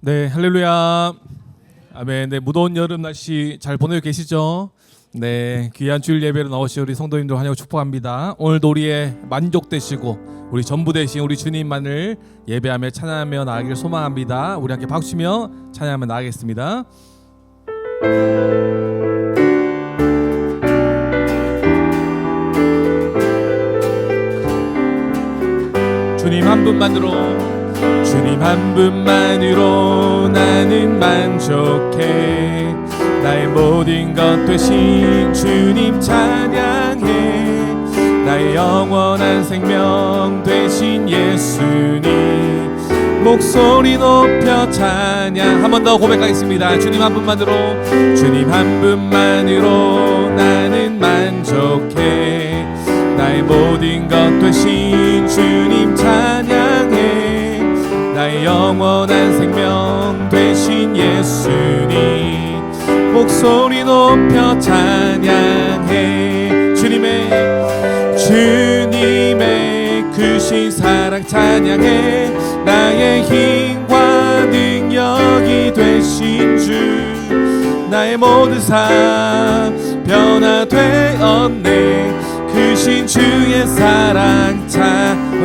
네, 할렐루야. 아멘. 네, 무더운 여름 날씨 잘 보내고 계시죠? 네, 귀한 주일 예배로 나오신 우리 성도님들 환영하고 축복합니다. 오늘도 우리의 만족되시고 우리 전부 되신 우리 주님만을 예배하며 찬양하며 나아가기를 소망합니다. 우리 함께 박수치며 찬양하며 나아가겠습니다. 주님 한 분만으로, 주님 한 분만으로 나는 만족해. 나의 모든 것 되신 주님 찬양해. 나의 영원한 생명 되신 예수님 목소리 높여 찬양. 한 번 더 고백하겠습니다. 주님 한 분만으로, 주님 한 분만으로 나는 만족해. 나의 모든 것 되신 주님 찬양해. 나의 영원한 생명 되신 예수님 목소리 높여 찬양해. 주님의 크신 사랑 찬양해. 나의 힘과 능력이 되신 주 나의 모든 삶 변화되었네. 크신 주의 사랑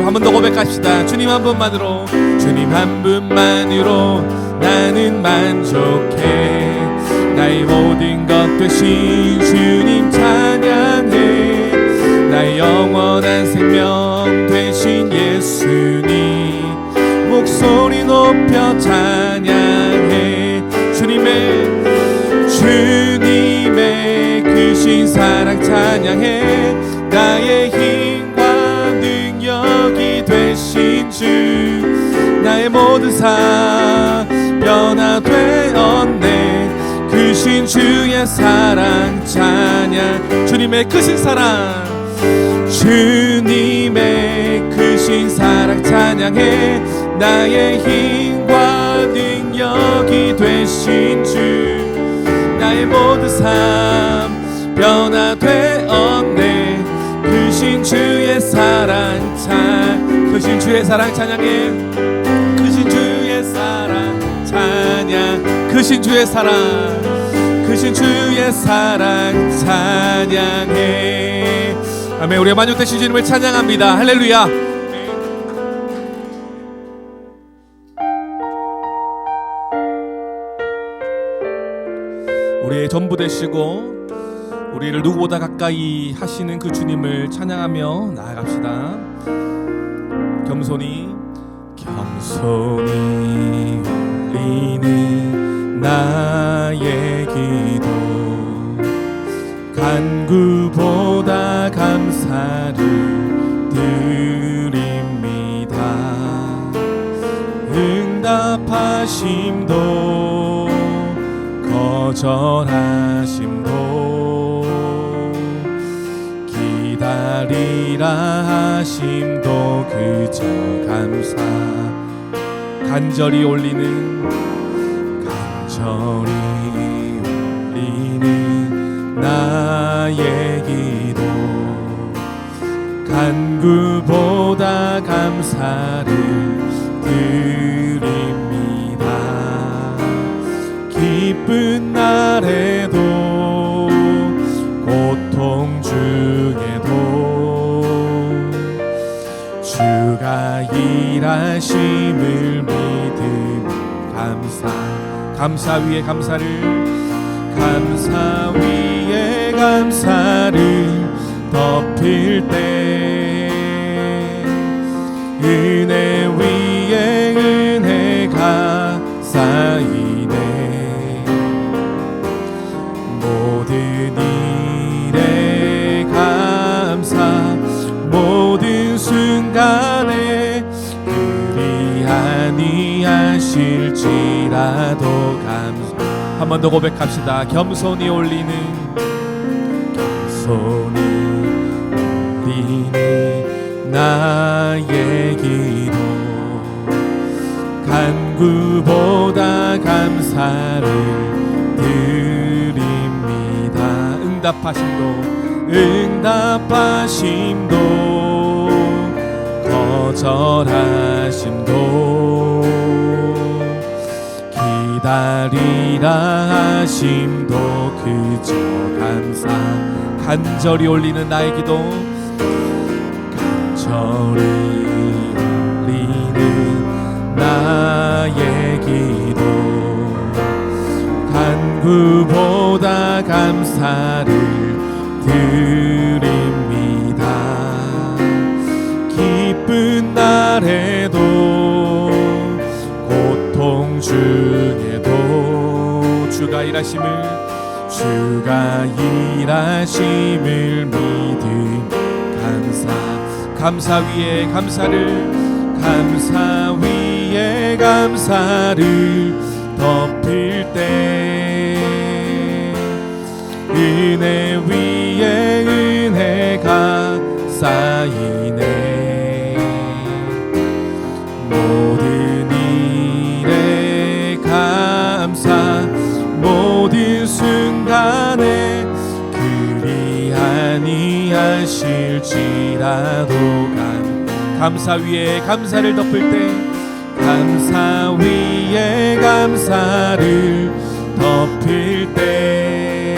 한 번 더 고백합시다. 주님 한 분만으로, 주님 한 분만으로 나는 만족해. 나의 모든 것 되신 주님 찬양해. 나의 영원한 생명 되신 예수님 목소리 높여 찬양해. 주님의 크신 사랑 찬양해. 나의 힘과 능력이 되신 주 나의 모든 삶 변화되었네. 크신 주의 사랑 찬양. 주님의 크신 사랑, 주님의 크신 사랑 찬양해. 나의 힘과 능력이 되신 주 나의 모든 삶 변화되었네. 크신 주의 사랑 크신 주의 사랑 찬양해. 크신 주의 사랑 찬양. 크신 주의 사랑, 크신 주의 사랑 찬양해. 아멘. 우리의 만족되신 주님을 찬양합니다. 할렐루야. 우리의 전부 되시고 우리를 누구보다 가까이 하시는 그 주님을 찬양하며 나아갑시다. 겸손히 올리는 나의 기도 간구보다 감사를 드립니다. 응답하심도 거절하심도 기다리라 하심도 그저 감사. 간절히 올리는 나의 기도 간구보다 감사를 드립니다. 기쁜 날에도 고통 중에도 주가 일하심을 믿음 감사 위에 감사를, 감사 위에 감사를 덮일 때 은혜 위에 은혜가 쌓이네. 모든 일에 감사, 모든 순간에 그리 아니하실지라도 감사. 한 번 더 고백합시다. 겸손히 올리는 나의 기도 간구보다 감사를 드립니다. 응답하심도 거절하심도 하리라 하심도 그저 감사. 간절히 올리는 나의 기도, 간절히 올리는 나의 기도, 간구보다 감사를 드립니다. 기쁜 날에도 고통 중에도 주가 일하심을 믿음 감사 위에 감사를, 감사 위에 감사를 덮을 때 은혜 위에 은혜가 쌓이네. 모든 일에 감사, 모든 순간에 그리 아니하실지라도 감사 위에 감사를 덮을 때, 감사 위에 감사를 덮을 때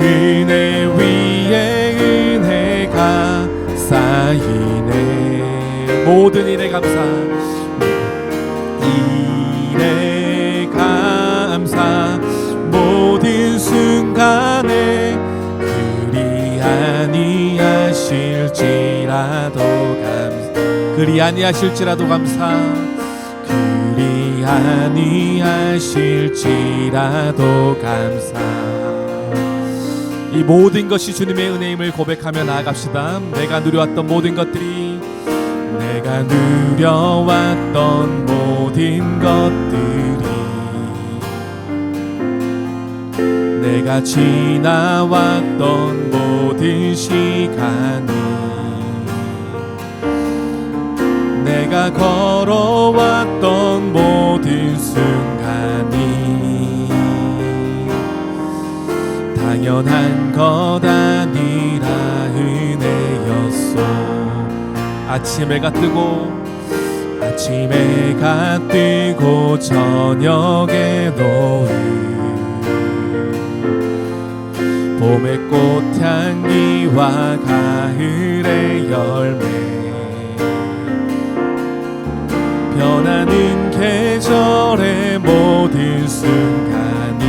은혜 위에 은혜가 쌓이네. 모든 일에 감사, 일에 감사, 모든 순간에 그리 아니하실지라도 감사, 그리 아니하실지라도 감사, 그리 아니하실지라도 감사. 이 모든 것이 주님의 은혜임을 고백하며 나아갑시다. 내가 누려왔던 모든 것들이, 내가 누려왔던 모든 것들이, 내가 지나왔던 모든 시간이, 내가 걸어왔던 모든 순간이 당연한 것 아니라 은혜였소. 아침 해가 뜨고 저녁에 노을, 봄의 꽃향기와 가을의 열매, 변하는 계절의 모든 순간이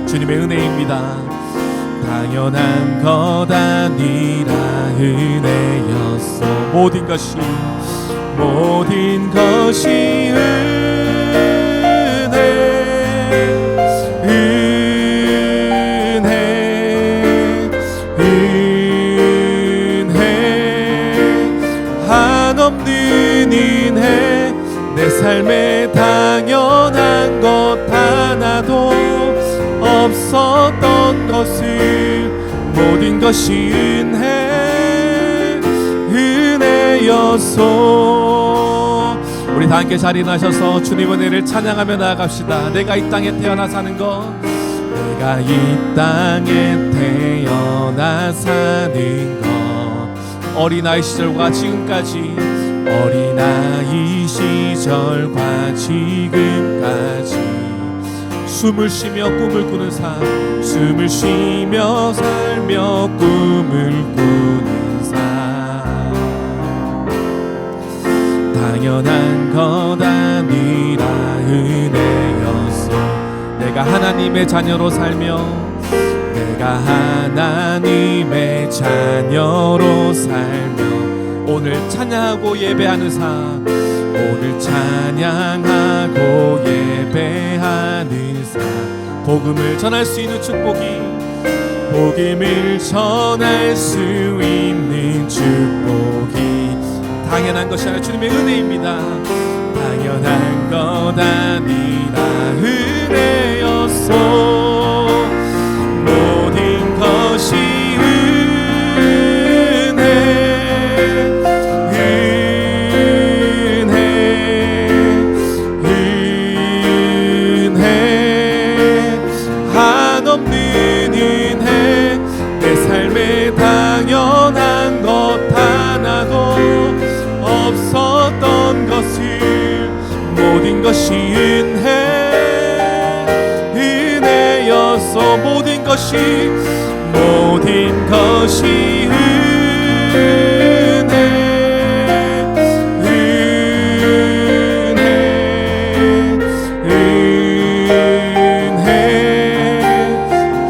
주님의 은혜입니다. 당연한 것 아니라 은혜였어. 모든 것이 은혜, 한없는 은혜. 내 삶에 당연한 것 하나도 없었던 것을, 모든 것이 은혜였소. 우리 다 함께 자리에 나셔서 주님 은혜를 찬양하며 나아갑시다. 내가 이 땅에 태어나 사는 것, 내가 이 땅에 태어나 사는 것, 어린아이 시절과 지금까지, 어린아이 시절과 지금까지 숨을 쉬며 꿈을 꾸는 삶, 숨을 쉬며 살며 꿈을 꾸는 삶, 당연한 것 아니라 은혜였소. 내가 하나님의 자녀로 살며, 내가 하나님의 자녀로 살며 오늘 찬양하고 예배하는 삶, 오늘 찬양하고 예배하는 삶, 복음을 전할 수 있는 축복이, 복음을 전할 수 있는 축복이 당연한 것이 아니라 주님의 은혜입니다. 당연한 것 아니라 은혜였소. 모든 것이 당연한 것 하나도 없었던 것을, 모든 것이 은혜, 모든 것이 은혜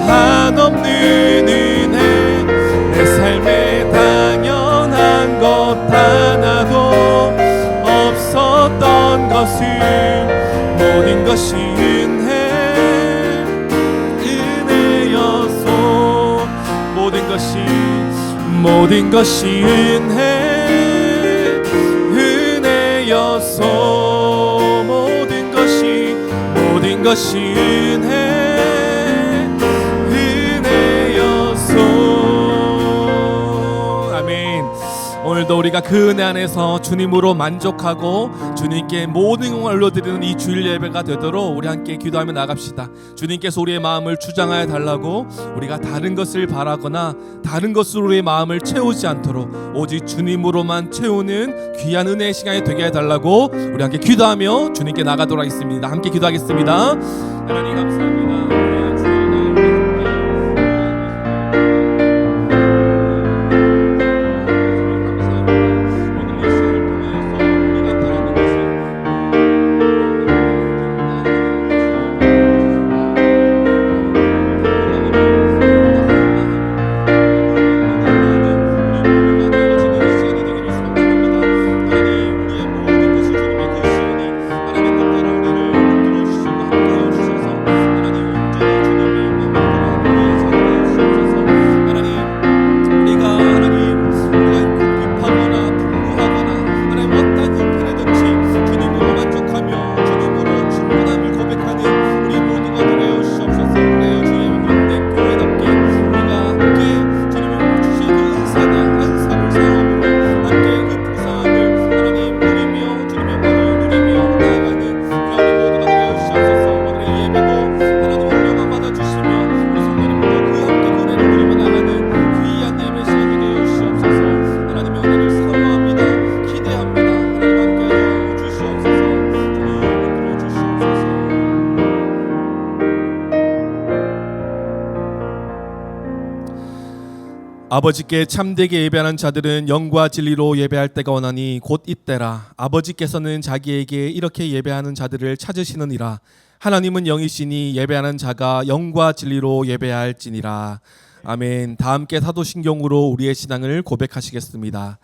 한없는 은혜 내 삶에 당연한 것 하나도 없었던 것을 모든 것이 은혜였소 모든 것이 은혜였소 모든 것이 은혜였소. 아멘. 오늘도 우리가 그 은혜 안에서 주님으로 만족하고 주님께 모든 영광을 올려드리는 이 주일 예배가 되도록 우리 함께 기도하며 나갑시다. 주님께서 우리의 마음을 주장하여 달라고 우리가 다른 것을 바라거나 다른 것으로 우리의 마음을 채우지 않도록 오직 주님으로만 채우는 귀한 은혜의 시간이 되게 해달라고 우리 함께 기도하며 주님께 나가도록 하겠습니다. 함께 기도하겠습니다. 하나님 감사합니다. 아버지께 참되게 예배하는 자들은 영과 진리로 예배할 때가 오나니 곧 이때라. 아버지께서는 자기에게 이렇게 예배하는 자들을 찾으시느니라. 하나님은 영이시니 예배하는 자가 영과 진리로 예배할지니라. 아멘. 다 함께 사도신경으로 우리의 신앙을 고백하시겠습니다.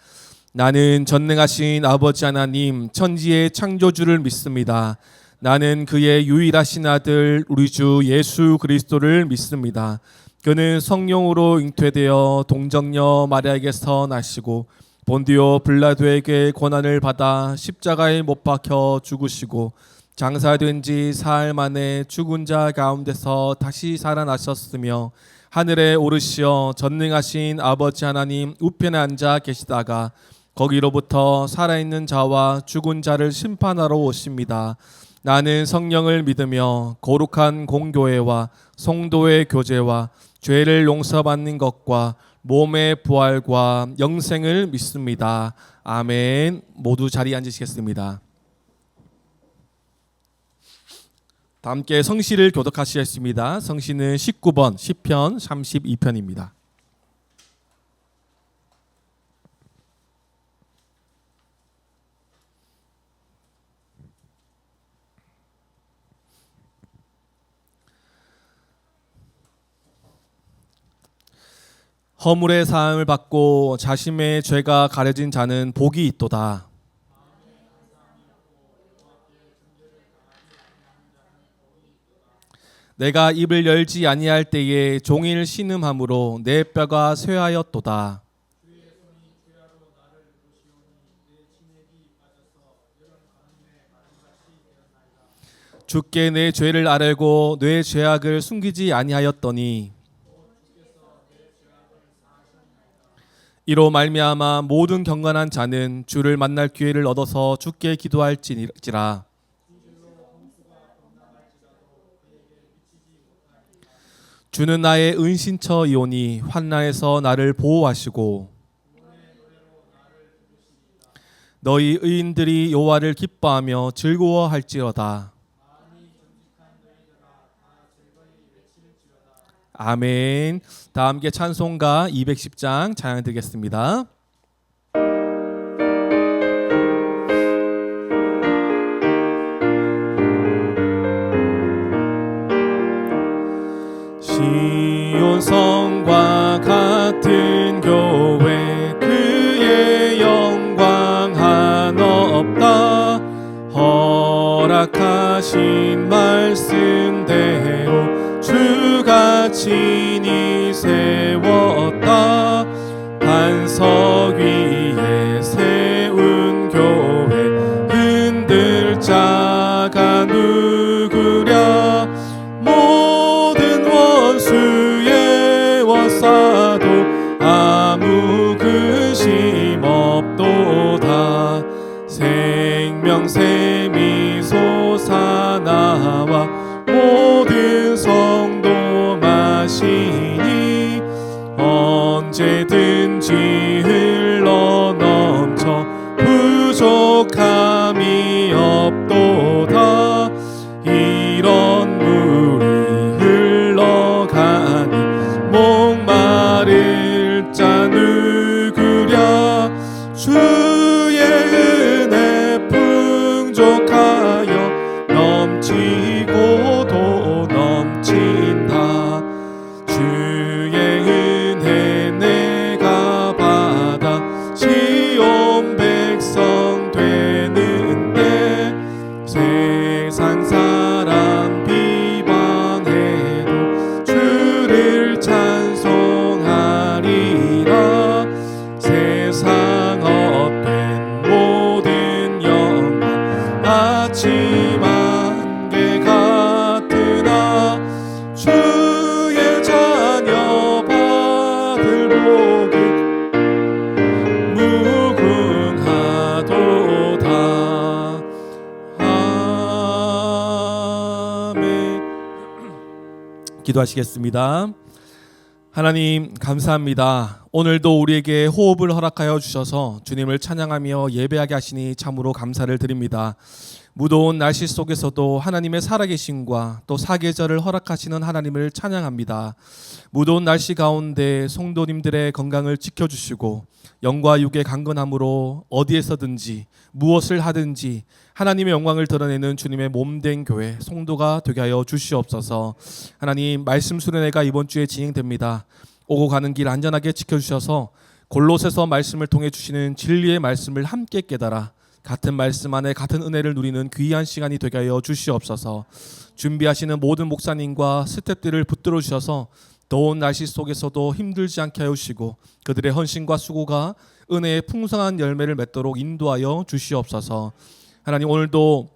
나는 전능하신 아버지 하나님 천지의 창조주를 믿습니다. 나는 그의 유일하신 아들 우리 주 예수 그리스도를 믿습니다. 그는 성령으로 잉태되어 동정녀 마리아에게서 나시고 본디오 빌라도에게 고난을 받아 십자가에 못 박혀 죽으시고 장사된 지 사흘 만에 죽은 자 가운데서 다시 살아나셨으며 하늘에 오르시어 전능하신 아버지 하나님 우편에 앉아 계시다가 거기로부터 살아있는 자와 죽은 자를 심판하러 오십니다. 나는 성령을 믿으며 거룩한 공교회와 성도의 교제와 죄를 용서받는 것과 몸의 부활과 영생을 믿습니다. 아멘. 모두 자리에 앉으시겠습니다. 다 함께 성시를 교독하시겠습니다. 성시는 19번 시편 32편입니다. 허물의 사함을 받고 자신의 죄가 가려진 자는 복이 있도다. 내가 입을 열지 아니할 때에 종일 신음함으로 내 뼈가 쇠하였도다. 주께 내 죄를 아뢰고 내 죄악을 숨기지 아니하였더니 이로 말미암아 모든 경건한 자는 주를 만날 기회를 얻어서 주께 기도할지라. 주는 나의 은신처이오니 환난에서 나를 보호하시고 너희 의인들이 여호와를 기뻐하며 즐거워할지어다. 아멘. 다 함께 찬송가 210장 찬양 드리겠습니다. 시온 성과 같은 교회 그의 영광 한없다. 허락하신 말씀대로 주가 친히 세웠다. 반석 위에 세운 교회 흔들 자가 누구랴. 모든 원수의 원사도 아무 근심 없도다. 생명샘이 솟아나와 모든 성도 마시니 언제든지 흘러넘쳐 부족함이 없도다. 이런 물이 흘러가니 목마를 자 누구랴. 주의 은혜 풍족하여 넘치고도 넘친다. 주의 은혜 내가 받아 시온 백성 되는데 세상 사람 비방해도 주를 찬송하리라. 세상 헛된 모든 영광 아침 안개 같으나 주의 자녀 받을 복은 무궁하도다. 아멘. 기도하시겠습니다. 하나님 감사합니다. 오늘도 우리에게 호흡을 허락하여 주셔서 주님을 찬양하며 예배하게 하시니 참으로 감사를 드립니다. 무더운 날씨 속에서도 하나님의 살아계심과 또 사계절을 허락하시는 하나님을 찬양합니다. 무더운 날씨 가운데 성도님들의 건강을 지켜주시고 영과 육의 강건함으로 어디에서든지 무엇을 하든지 하나님의 영광을 드러내는 주님의 몸된 교회 성도가 되게 하여 주시옵소서. 하나님 말씀 수련회가 이번 주에 진행됩니다. 오고 가는 길 안전하게 지켜주셔서 골로새서 말씀을 통해 주시는 진리의 말씀을 함께 깨달아 같은 말씀 안에 같은 은혜를 누리는 귀한 시간이 되게 하여 주시옵소서. 준비하시는 모든 목사님과 스태프들을 붙들어 주셔서 더운 날씨 속에서도 힘들지 않게 하여 주시고 그들의 헌신과 수고가 은혜의 풍성한 열매를 맺도록 인도하여 주시옵소서. 하나님 오늘도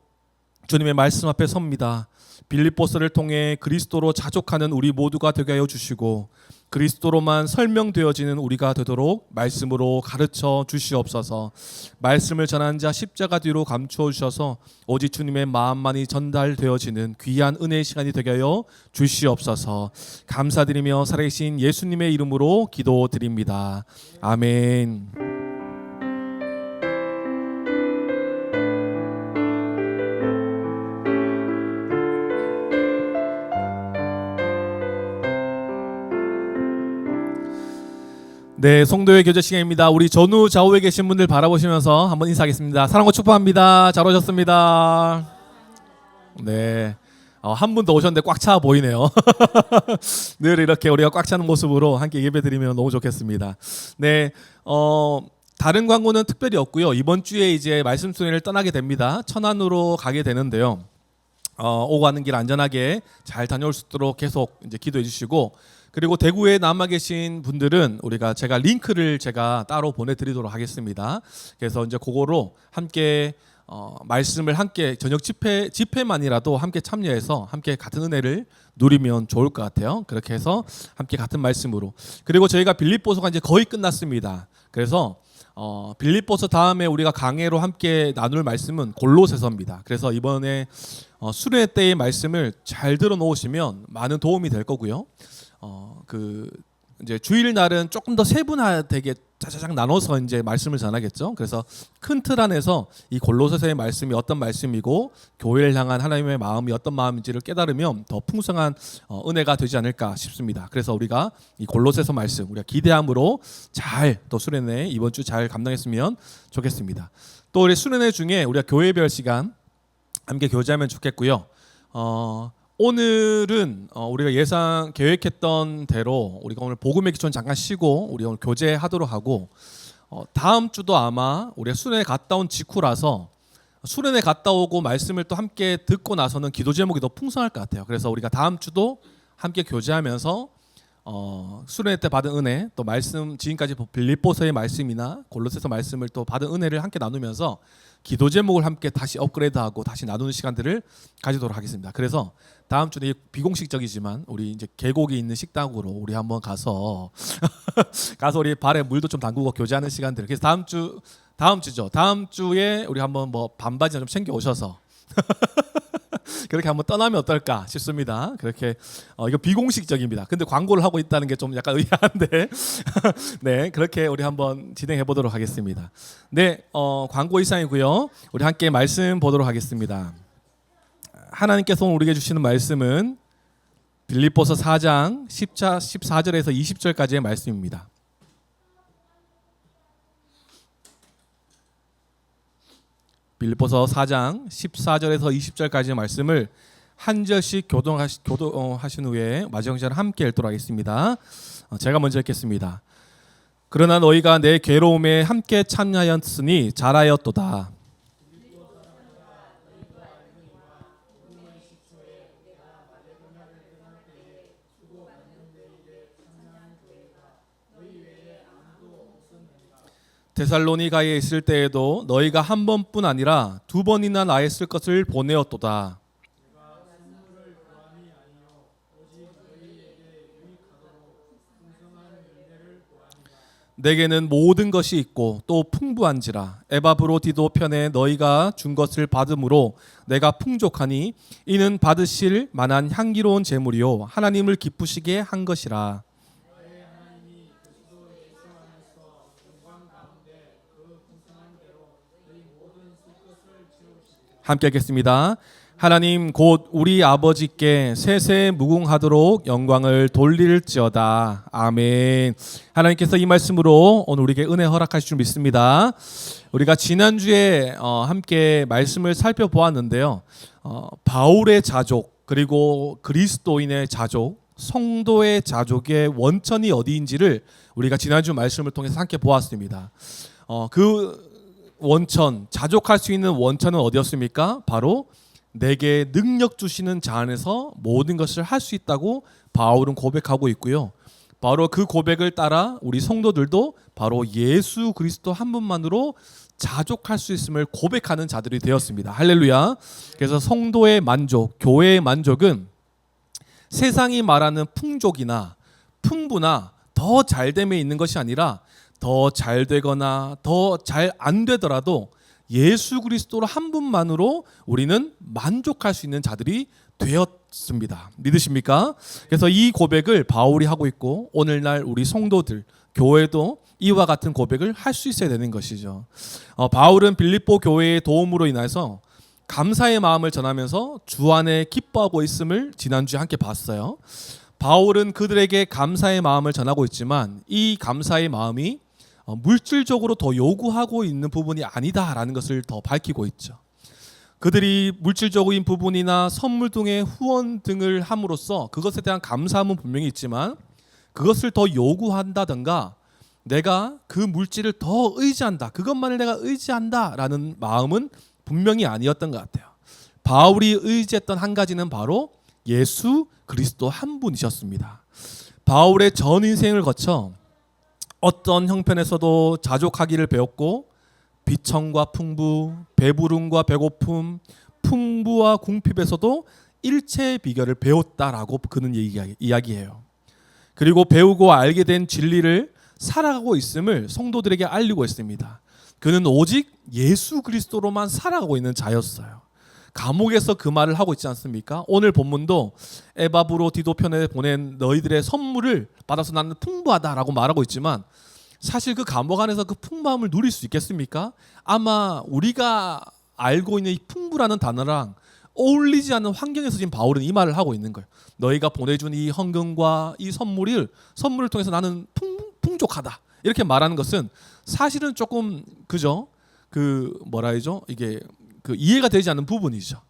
주님의 말씀 앞에 섭니다. 빌립보서를 통해 그리스도로 자족하는 우리 모두가 되게 하여 주시고 그리스도로만 설명되어지는 우리가 되도록 말씀으로 가르쳐 주시옵소서. 말씀을 전한 자 십자가 뒤로 감추어 주셔서 오직 주님의 마음만이 전달되어지는 귀한 은혜의 시간이 되게 하여 주시옵소서. 감사드리며 살아계신 예수님의 이름으로 기도드립니다. 아멘. 네, 송도의 교제 시간입니다. 우리 전후 좌우에 계신 분들 바라보시면서 한번 인사하겠습니다. 사랑과 축복합니다. 잘 오셨습니다. 네, 한 분 더 오셨는데 꽉 차 보이네요. 늘 이렇게 우리가 꽉 차는 모습으로 함께 예배드리면 너무 좋겠습니다. 네, 다른 광고는 특별히 없고요. 이번 주에 이제 말씀 수련회를 떠나게 됩니다. 천안으로 가게 되는데요. 오고 가는 길 안전하게 잘 다녀올 수 있도록 계속 이제 기도해 주시고, 그리고 대구에 남아 계신 분들은 제가 링크를 따로 보내드리도록 하겠습니다. 그래서 이제 그거로 함께 말씀을 함께 저녁 집회만이라도 함께 참여해서 함께 같은 은혜를 누리면 좋을 것 같아요. 그렇게 해서 함께 같은 말씀으로. 그리고 저희가 빌립보서가 이제 거의 끝났습니다. 그래서 빌립보서 다음에 우리가 강해로 함께 나눌 말씀은 골로새서입니다. 그래서 이번에 수련회 때의 말씀을 잘 들어 놓으시면 많은 도움이 될 거고요. 이제 주일날은 조금 더 세분화되게 짜자작 나눠서 이제 말씀을 전하겠죠. 그래서 큰 틀 안에서 이 골로새서의 말씀이 어떤 말씀이고 교회를 향한 하나님의 마음이 어떤 마음인지를 깨달으면 더 풍성한 은혜가 되지 않을까 싶습니다. 그래서 우리가 이 골로새서 말씀 우리가 기대함으로 잘 또 수련회 이번 주 잘 감당했으면 좋겠습니다. 또 우리 수련회 중에 우리가 교회별 시간 함께 교제하면 좋겠고요. 오늘은 우리가 예상 계획했던 대로 우리가 오늘 복음의 기초는 잠깐 쉬고 우리 오늘 교제하도록 하고 다음 주도 아마 우리가 수련회 갔다 온 직후라서 수련회 갔다 오고 말씀을 또 함께 듣고 나서는 기도 제목이 더 풍성할 것 같아요. 그래서 우리가 다음 주도 함께 교제하면서 수련회 때 받은 은혜 또 말씀 지금까지 빌립보서의 말씀이나 골로새서 말씀을 또 받은 은혜를 함께 나누면서 기도 제목을 함께 다시 업그레이드하고 다시 나누는 시간들을 가지도록 하겠습니다. 그래서 다음 주는 비공식적이지만 우리 이제 계곡이 있는 식당으로 우리 한번 가서 우리 발에 물도 좀 담그고 교제하는 시간들. 그래서 다음 주에 우리 한번 뭐 반바지 좀 챙겨 오셔서 그렇게 한번 떠나면 어떨까 싶습니다. 그렇게 이거 비공식적입니다. 근데 광고를 하고 있다는 게 좀 약간 의아한데 네, 그렇게 우리 한번 진행해 보도록 하겠습니다. 네, 광고 이상이고요. 우리 함께 말씀 보도록 하겠습니다. 하나님께서 오늘 우리에게 주시는 말씀은 빌립보서 4장 14절에서 20절까지의 말씀입니다. 빌립보서 4장 14절에서 20절까지의 말씀을 한 절씩 교도하신 후에 마지막 절을 함께 읽도록 하겠습니다. 제가 먼저 읽겠습니다. 그러나 너희가 내 괴로움에 함께 참여하였으니 잘하였도다. 데살로니가에 있을 때에도 너희가 한 번뿐 아니라 두 번이나 나의 쓸 것을 보내었도다. 내게는 모든 것이 있고 또 풍부한지라 에바브로디도 편에 너희가 준 것을 받음으로 내가 풍족하니 이는 받으실 만한 향기로운 제물이요 하나님을 기쁘시게 한 것이라. 함께 읽겠습니다. 하나님 곧 우리 아버지께 세세 무궁하도록 영광을 돌릴지어다. 아멘. 하나님께서 이 말씀으로 오늘 우리에게 은혜 허락하실 줄 믿습니다. 우리가 지난주에 함께 말씀을 살펴보았는데요. 바울의 자족 그리고 그리스도인의 자족 성도의 자족의 원천이 어디인지를 우리가 지난주 말씀을 통해서 함께 보았습니다. 그 원천, 자족할 수 있는 원천은 어디였습니까? 바로 내게 능력 주시는 자 안에서 모든 것을 할 수 있다고 바울은 고백하고 있고요. 바로 그 고백을 따라 우리 성도들도 바로 예수 그리스도 한 분만으로 자족할 수 있음을 고백하는 자들이 되었습니다. 할렐루야. 그래서 성도의 만족, 교회의 만족은 세상이 말하는 풍족이나 풍부나 더 잘됨에 있는 것이 아니라 더 잘 되거나 더 잘 안 되더라도 예수 그리스도로 한 분만으로 우리는 만족할 수 있는 자들이 되었습니다. 믿으십니까? 그래서 이 고백을 바울이 하고 있고 오늘날 우리 성도들, 교회도 이와 같은 고백을 할 수 있어야 되는 것이죠. 바울은 빌립보 교회의 도움으로 인해서 감사의 마음을 전하면서 주 안에 기뻐하고 있음을 지난주에 함께 봤어요. 바울은 그들에게 감사의 마음을 전하고 있지만 이 감사의 마음이 물질적으로 더 요구하고 있는 부분이 아니다라는 것을 더 밝히고 있죠. 그들이 물질적인 부분이나 선물 등의 후원 등을 함으로써 그것에 대한 감사함은 분명히 있지만 그것을 더 요구한다든가 내가 그 물질을 더 의지한다, 그것만을 내가 의지한다라는 마음은 분명히 아니었던 것 같아요. 바울이 의지했던 한 가지는 바로 예수 그리스도 한 분이셨습니다. 바울의 전 인생을 거쳐 어떤 형편에서도 자족하기를 배웠고 비천과 풍부, 배부름과 배고픔, 풍부와 궁핍에서도 일체의 비결을 배웠다라고 그는 이야기해요. 그리고 배우고 알게 된 진리를 살아가고 있음을 성도들에게 알리고 있습니다. 그는 오직 예수 그리스도로만 살아가고 있는 자였어요. 감옥에서 그 말을 하고 있지 않습니까? 오늘 본문도 에바브로 디도 편에 보낸 너희들의 선물을 받아서 나는 풍부하다라고 말하고 있지만 사실 그 감옥 안에서 그 풍부함을 누릴 수 있겠습니까? 아마 우리가 알고 있는 이 풍부라는 단어랑 어울리지 않는 환경에서 지금 바울은 이 말을 하고 있는 거예요. 너희가 보내준 이 헌금과 이 선물을 통해서 나는 풍족하다 이렇게 말하는 것은 사실은 조금 그죠? 그 뭐라 해죠? 이게 그 이해가 되지 않는 부분이죠.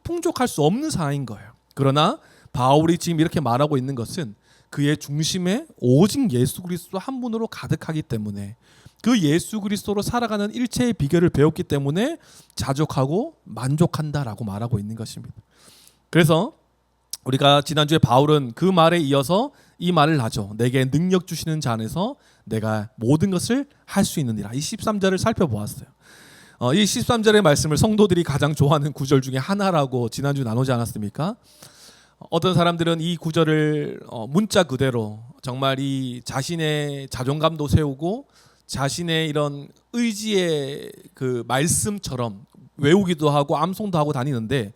풍족할 수 없는 상황인 거예요. 그러나 바울이 지금 이렇게 말하고 있는 것은 그의 중심에 오직 예수 그리스도 한 분으로 가득하기 때문에 그 예수 그리스도로 살아가는 일체의 비결을 배웠기 때문에 자족하고 만족한다라고 말하고 있는 것입니다. 그래서 우리가 지난주에 바울은 그 말에 이어서 이 말을 하죠. 내게 능력 주시는 자 안에서 내가 모든 것을 할 수 있느니라. 이 13절을 살펴보았어요. 이 13절의 말씀을 성도들이 가장 좋아하는 구절 중에 하나라고 지난주 나누지 않았습니까? 어떤 사람들은 이 구절을 문자 그대로 정말 이 자신의 자존감도 세우고 자신의 이런 의지의 그 말씀처럼 외우기도 하고 암송도 하고 다니는데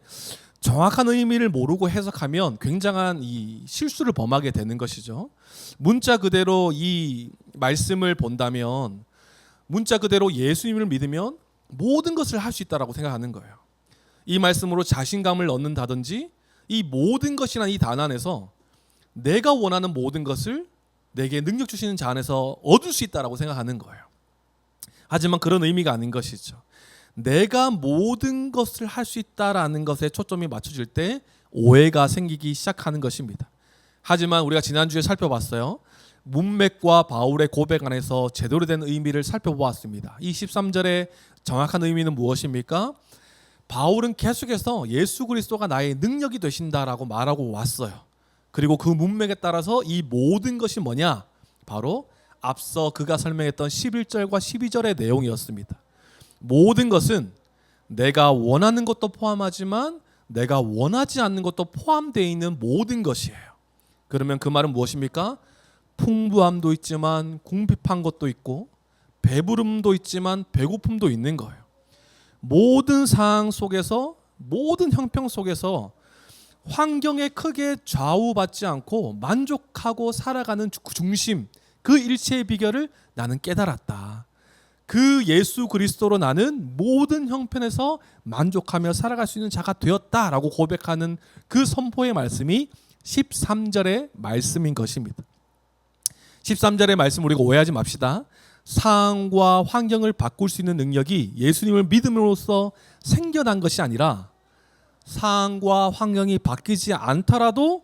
정확한 의미를 모르고 해석하면 굉장한 이 실수를 범하게 되는 것이죠. 문자 그대로 이 말씀을 본다면 문자 그대로 예수님을 믿으면 모든 것을 할 수 있다라고 생각하는 거예요. 이 말씀으로 자신감을 얻는다든지 이 모든 것이라는 이 단어 안에서 내가 원하는 모든 것을 내게 능력 주시는 자 안에서 얻을 수 있다라고 생각하는 거예요. 하지만 그런 의미가 아닌 것이죠. 내가 모든 것을 할 수 있다라는 것에 초점이 맞춰질 때 오해가 생기기 시작하는 것입니다. 하지만 우리가 지난주에 살펴봤어요. 문맥과 바울의 고백 안에서 제대로 된 의미를 살펴보았습니다. 이 13절의 정확한 의미는 무엇입니까? 바울은 계속해서 예수 그리스도가 나의 능력이 되신다라고 말하고 왔어요. 그리고 그 문맥에 따라서 이 모든 것이 뭐냐? 바로 앞서 그가 설명했던 11절과 12절의 내용이었습니다. 모든 것은 내가 원하는 것도 포함하지만 내가 원하지 않는 것도 포함되어 있는 모든 것이에요. 그러면 그 말은 무엇입니까? 풍부함도 있지만 궁핍한 것도 있고 배부름도 있지만 배고픔도 있는 거예요. 모든 상황 속에서 모든 형평 속에서 환경에 크게 좌우받지 않고 만족하고 살아가는 중심 그 일체의 비결을 나는 깨달았다. 그 예수 그리스도로 나는 모든 형편에서 만족하며 살아갈 수 있는 자가 되었다라고 고백하는 그 선포의 말씀이 13절의 말씀인 것입니다. 13절의 말씀 우리가 오해하지 맙시다. 상황과 환경을 바꿀 수 있는 능력이 예수님을 믿음으로써 생겨난 것이 아니라 상황과 환경이 바뀌지 않더라도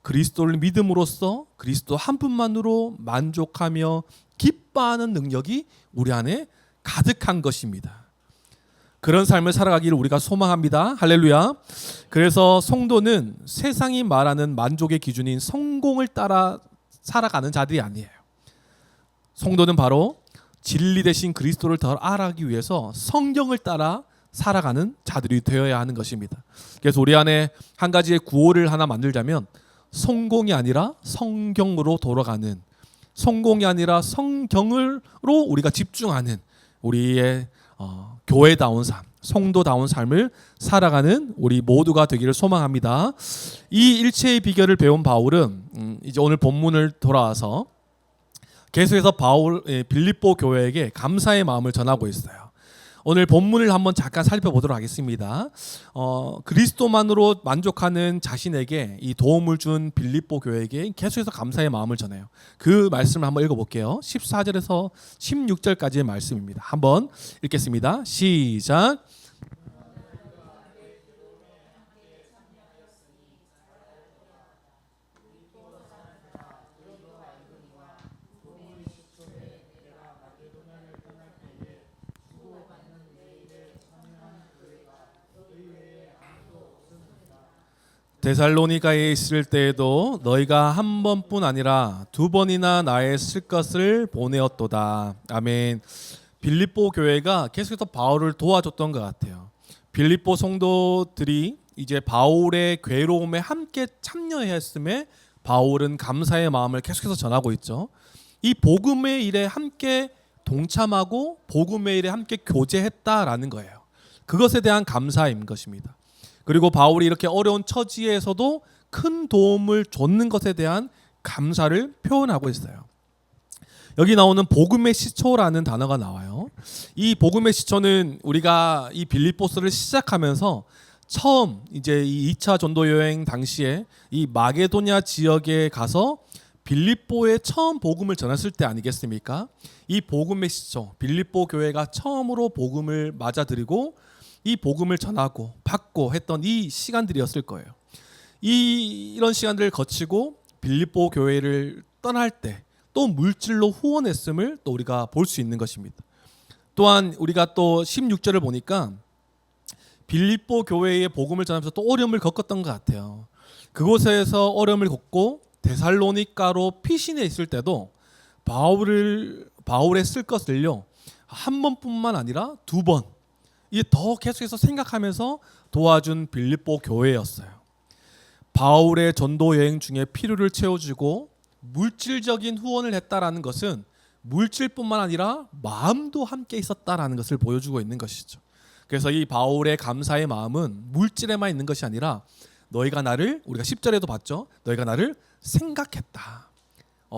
그리스도를 믿음으로써 그리스도 한 분만으로 만족하며 기뻐하는 능력이 우리 안에 가득한 것입니다. 그런 삶을 살아가기를 우리가 소망합니다. 할렐루야. 그래서 성도는 세상이 말하는 만족의 기준인 성공을 따라 살아가는 자들이 아니에요. 성도는 바로 진리 대신 그리스도를 더 알아가기 위해서 성경을 따라 살아가는 자들이 되어야 하는 것입니다. 그래서 우리 안에 한 가지의 구호를 하나 만들자면 성공이 아니라 성경으로 돌아가는, 성공이 아니라 성경으로 우리가 집중하는 우리의 교회다운 삶, 성도다운 삶을 살아가는 우리 모두가 되기를 소망합니다. 이 일체의 비결을 배운 바울은 이제 오늘 본문을 돌아와서 계속해서 빌립보 교회에게 감사의 마음을 전하고 있어요. 오늘 본문을 한번 잠깐 살펴보도록 하겠습니다. 그리스도만으로 만족하는 자신에게 이 도움을 준 빌립보 교회에게 계속해서 감사의 마음을 전해요. 그 말씀을 한번 읽어볼게요. 14절에서 16절까지의 말씀입니다. 한번 읽겠습니다. 시작. 데살로니가에 있을 때에도 너희가 한 번뿐 아니라 두 번이나 나의 쓸 것을 보내었도다. 아멘. 빌립보 교회가 계속해서 바울을 도와줬던 것 같아요. 빌립보 성도들이 이제 바울의 괴로움에 함께 참여했음에 바울은 감사의 마음을 계속해서 전하고 있죠. 이 복음의 일에 함께 동참하고 복음의 일에 함께 교제했다라는 거예요. 그것에 대한 감사인 것입니다. 그리고 바울이 이렇게 어려운 처지에서도 큰 도움을 줬는 것에 대한 감사를 표현하고 있어요. 여기 나오는 복음의 시초라는 단어가 나와요. 이 복음의 시초는 우리가 이 빌립보스를 시작하면서 처음 이제 이 2차 전도 여행 당시에 이 마게도냐 지역에 가서 빌립보에 처음 복음을 전했을 때 아니겠습니까? 이 복음의 시초, 빌립보 교회가 처음으로 복음을 맞아들이고 이 복음을 전하고 받고 했던 이 시간들이었을 거예요. 이런 시간들을 거치고 빌립보 교회를 떠날 때 또 물질로 후원했음을 또 우리가 볼 수 있는 것입니다. 또한 우리가 또 16절을 보니까 빌립보 교회의 복음을 전하면서 또 어려움을 겪었던 것 같아요. 그곳에서 어려움을 겪고 데살로니가로 피신해 있을 때도 바울의 쓸 것을요 한 번뿐만 아니라 두 번 이게 더 계속해서 생각하면서 도와준 빌립보 교회였어요. 바울의 전도 여행 중에 필요를 채워주고 물질적인 후원을 했다라는 것은 물질뿐만 아니라 마음도 함께 있었다라는 것을 보여주고 있는 것이죠. 그래서 이 바울의 감사의 마음은 물질에만 있는 것이 아니라 너희가 나를, 우리가 10절에도 봤죠. 너희가 나를 생각했다.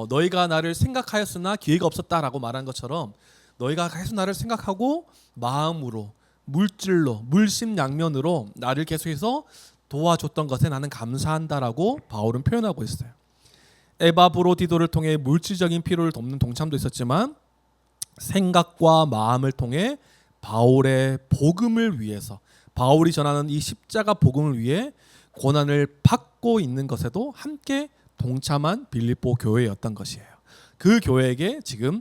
너희가 나를 생각하였으나 기회가 없었다라고 말한 것처럼 너희가 계속 나를 생각하고 마음으로, 물질로, 물심양면으로 나를 계속해서 도와줬던 것에 나는 감사한다라고 바울은 표현하고 있어요. 에바브로디도를 통해 물질적인 필요를 돕는 동참도 있었지만 생각과 마음을 통해 바울의 복음을 위해서, 바울이 전하는 이 십자가 복음을 위해 고난을 받고 있는 것에도 함께 동참한 빌립보 교회였던 것이에요. 그 교회에게 지금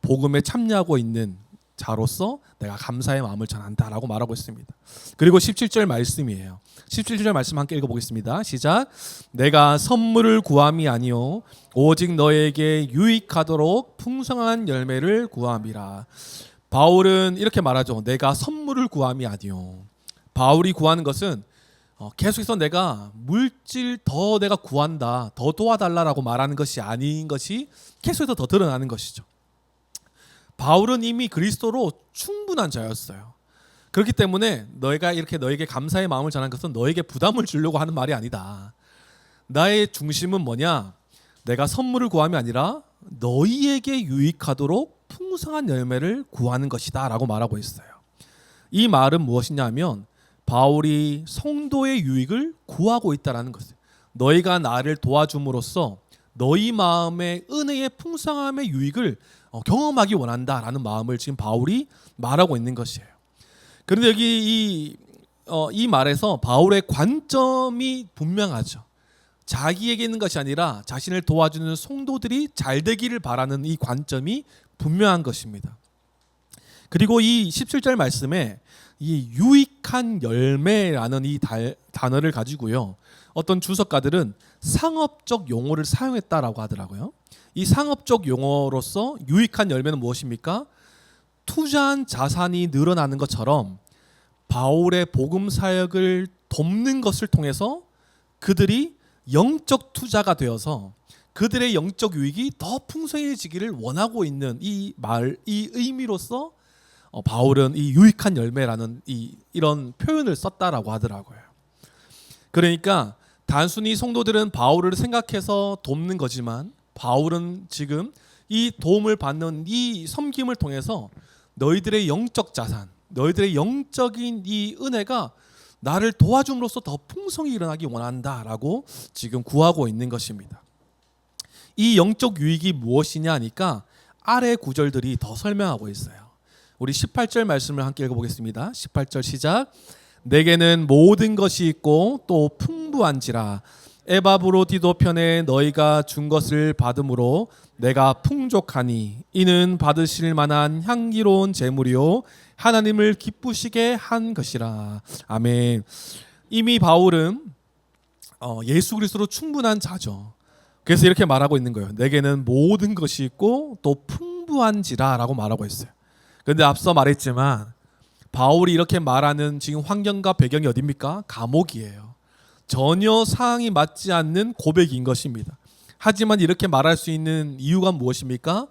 복음에 참여하고 있는 자로서 내가 감사의 마음을 전한다라고 말하고 있습니다. 그리고 17절 말씀이에요. 17절 말씀 함께 읽어보겠습니다. 시작. 내가 선물을 구함이 아니요 오직 너에게 유익하도록 풍성한 열매를 구함이라. 바울은 이렇게 말하죠. 내가 선물을 구함이 아니요. 바울이 구하는 것은 계속해서 내가 물질 더 내가 구한다, 더 도와달라라고 말하는 것이 아닌 것이 계속해서 더 드러나는 것이죠. 바울은 이미 그리스도로 충분한 자였어요. 그렇기 때문에 너희가 이렇게 너에게 감사의 마음을 전한 것은 너에게 부담을 주려고 하는 말이 아니다. 나의 중심은 뭐냐? 내가 선물을 구함이 아니라 너희에게 유익하도록 풍성한 열매를 구하는 것이다 라고 말하고 있어요. 이 말은 무엇이냐 하면 바울이 성도의 유익을 구하고 있다는 것이에요. 너희가 나를 도와줌으로써 너희 마음의 은혜의 풍성함의 유익을 경험하기 원한다라는 마음을 지금 바울이 말하고 있는 것이에요. 그런데 여기 이 말에서 바울의 관점이 분명하죠. 자기에게 있는 것이 아니라 자신을 도와주는 성도들이 잘 되기를 바라는 이 관점이 분명한 것입니다. 그리고 이 17절 말씀에 이 유익한 열매라는 이 단어를 가지고요, 어떤 주석가들은 상업적 용어를 사용했다라고 하더라고요. 이 상업적 용어로서 유익한 열매는 무엇입니까? 투자한 자산이 늘어나는 것처럼 바울의 복음 사역을 돕는 것을 통해서 그들이 영적 투자가 되어서 그들의 영적 유익이 더 풍성해지기를 원하고 있는 이 의미로서 바울은 이 유익한 열매라는 이런 표현을 썼다라고 하더라고요. 그러니까 단순히 성도들은 바울을 생각해서 돕는 거지만 바울은 지금 이 도움을 받는 이 섬김을 통해서 너희들의 영적 자산, 너희들의 영적인 이 은혜가 나를 도와줌으로써 더 풍성히 일어나기 원한다라고 지금 구하고 있는 것입니다. 이 영적 유익이 무엇이냐 하니까 아래 구절들이 더 설명하고 있어요. 우리 18절 말씀을 함께 읽어보겠습니다. 18절 시작. 내게는 모든 것이 있고 또 풍부한지라 에바브로디도 편에 너희가 준 것을 받음으로 내가 풍족하니 이는 받으실 만한 향기로운 제물이요 하나님을 기쁘시게 한 것이라. 아멘. 이미 바울은 예수 그리스도로 충분한 자죠. 그래서 이렇게 말하고 있는 거예요. 내게는 모든 것이 있고 또 풍부한지라 라고 말하고 있어요. 그런데 앞서 말했지만 바울이 이렇게 말하는 지금 환경과 배경이 어디입니까? 감옥이에요. 전혀 상황이 맞지 않는 고백인 것입니다. 하지만 이렇게 말할 수 있는 이유가 무엇입니까?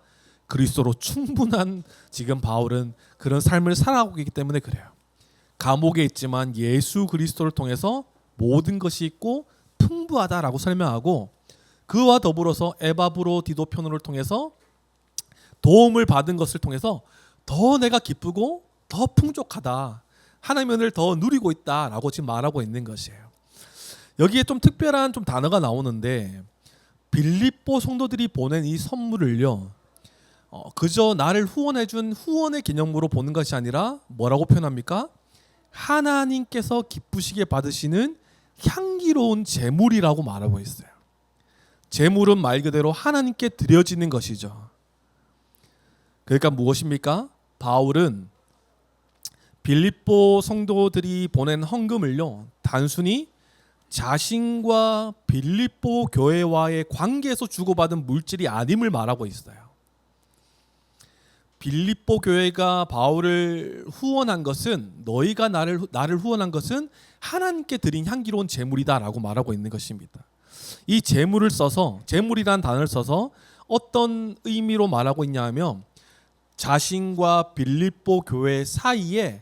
그리스도로 충분한 지금 바울은 그런 삶을 살아가고 있기 때문에 그래요. 감옥에 있지만 예수 그리스도를 통해서 모든 것이 있고 풍부하다라고 설명하고, 그와 더불어서 에바브로디도편을 통해서 도움을 받은 것을 통해서 더 내가 기쁘고 더 풍족하다, 하나님의 은혜를 더 누리고 있다라고 지금 말하고 있는 것이에요. 여기에 좀 특별한 좀 단어가 나오는데, 빌립보 성도들이 보낸 이 선물을요, 그저 나를 후원해준 후원의 개념으로 보는 것이 아니라 뭐라고 표현합니까? 하나님께서 기쁘시게 받으시는 향기로운 제물이라고 말하고 있어요. 제물은 말 그대로 하나님께 드려지는 것이죠. 그러니까 무엇입니까? 바울은 빌립보 성도들이 보낸 헌금을요, 단순히 자신과 빌립보 교회와의 관계에서 주고받은 물질이 아님을 말하고 있어요. 빌립보 교회가 바울을 후원한 것은, 너희가 나를 후원한 것은 하나님께 드린 향기로운 제물이다라고 말하고 있는 것입니다. 이 제물을 써서, 제물이라는 단어를 써서 어떤 의미로 말하고 있냐 하면, 자신과 빌립보 교회 사이에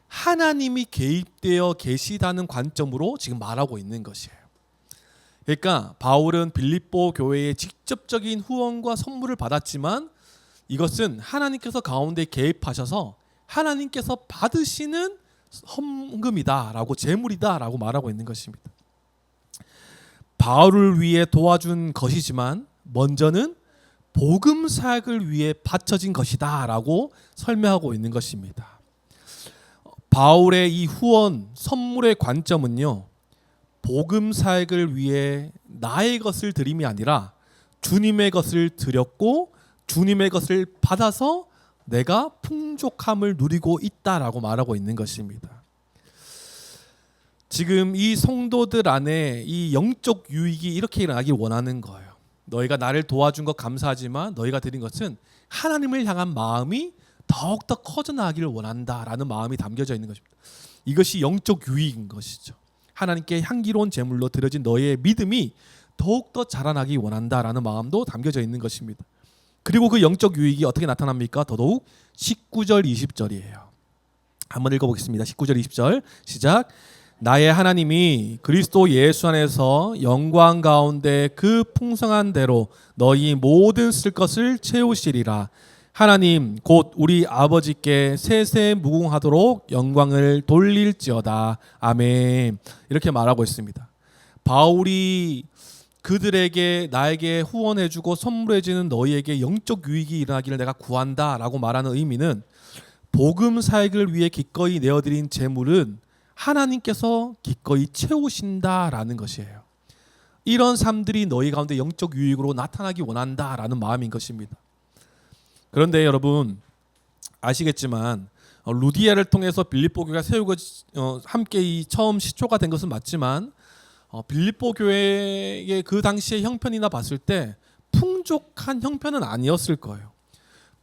하나님이 개입되어 계시다는 관점으로 지금 말하고 있는 것이에요. 그러니까 바울은 빌립보 교회의 직접적인 후원과 선물을 받았지만 이것은 하나님께서 가운데 개입하셔서 하나님께서 받으시는 헌금이다라고, 제물이다라고 말하고 있는 것입니다. 바울을 위해 도와준 것이지만 먼저는 복음 사역을 위해 바쳐진 것이다라고 설명하고 있는 것입니다. 바울의 이 후원, 선물의 관점은요, 복음 사역을 위해 나의 것을 드림이 아니라 주님의 것을 드렸고 주님의 것을 받아서 내가 풍족함을 누리고 있다라고 말하고 있는 것입니다. 지금 이 성도들 안에 이 영적 유익이 이렇게 일어나길 원하는 거예요. 너희가 나를 도와준 것 감사하지만 너희가 드린 것은 하나님을 향한 마음이 더욱더 커져나가기를 원한다라는 마음이 담겨져 있는 것입니다. 이것이 영적 유익인 것이죠. 하나님께 향기로운 제물로 드려진 너희의 믿음이 더욱더 자라나기 원한다라는 마음도 담겨져 있는 것입니다. 그리고 그 영적 유익이 어떻게 나타납니까? 더더욱 19절 20절이에요. 한번 읽어보겠습니다. 19절 20절 시작. 나의 하나님이 그리스도 예수 안에서 영광 가운데 그 풍성한 대로 너희 모든 쓸 것을 채우시리라. 하나님 곧 우리 아버지께 세세 무궁하도록 영광을 돌릴지어다. 아멘. 이렇게 말하고 있습니다. 바울이 그들에게, 나에게 후원해주고 선물해주는 너희에게 영적 유익이 일어나기를 내가 구한다라고 말하는 의미는, 복음 사역을 위해 기꺼이 내어드린 재물은 하나님께서 기꺼이 채우신다라는 것이에요. 이런 삶들이 너희 가운데 영적 유익으로 나타나기 원한다라는 마음인 것입니다. 그런데 여러분 아시겠지만 루디아를 통해서 빌립보 교회가 세우고 함께 이 처음 시초가 된 것은 맞지만 빌립보 교회의 그 당시의 형편이나 봤을 때 풍족한 형편은 아니었을 거예요.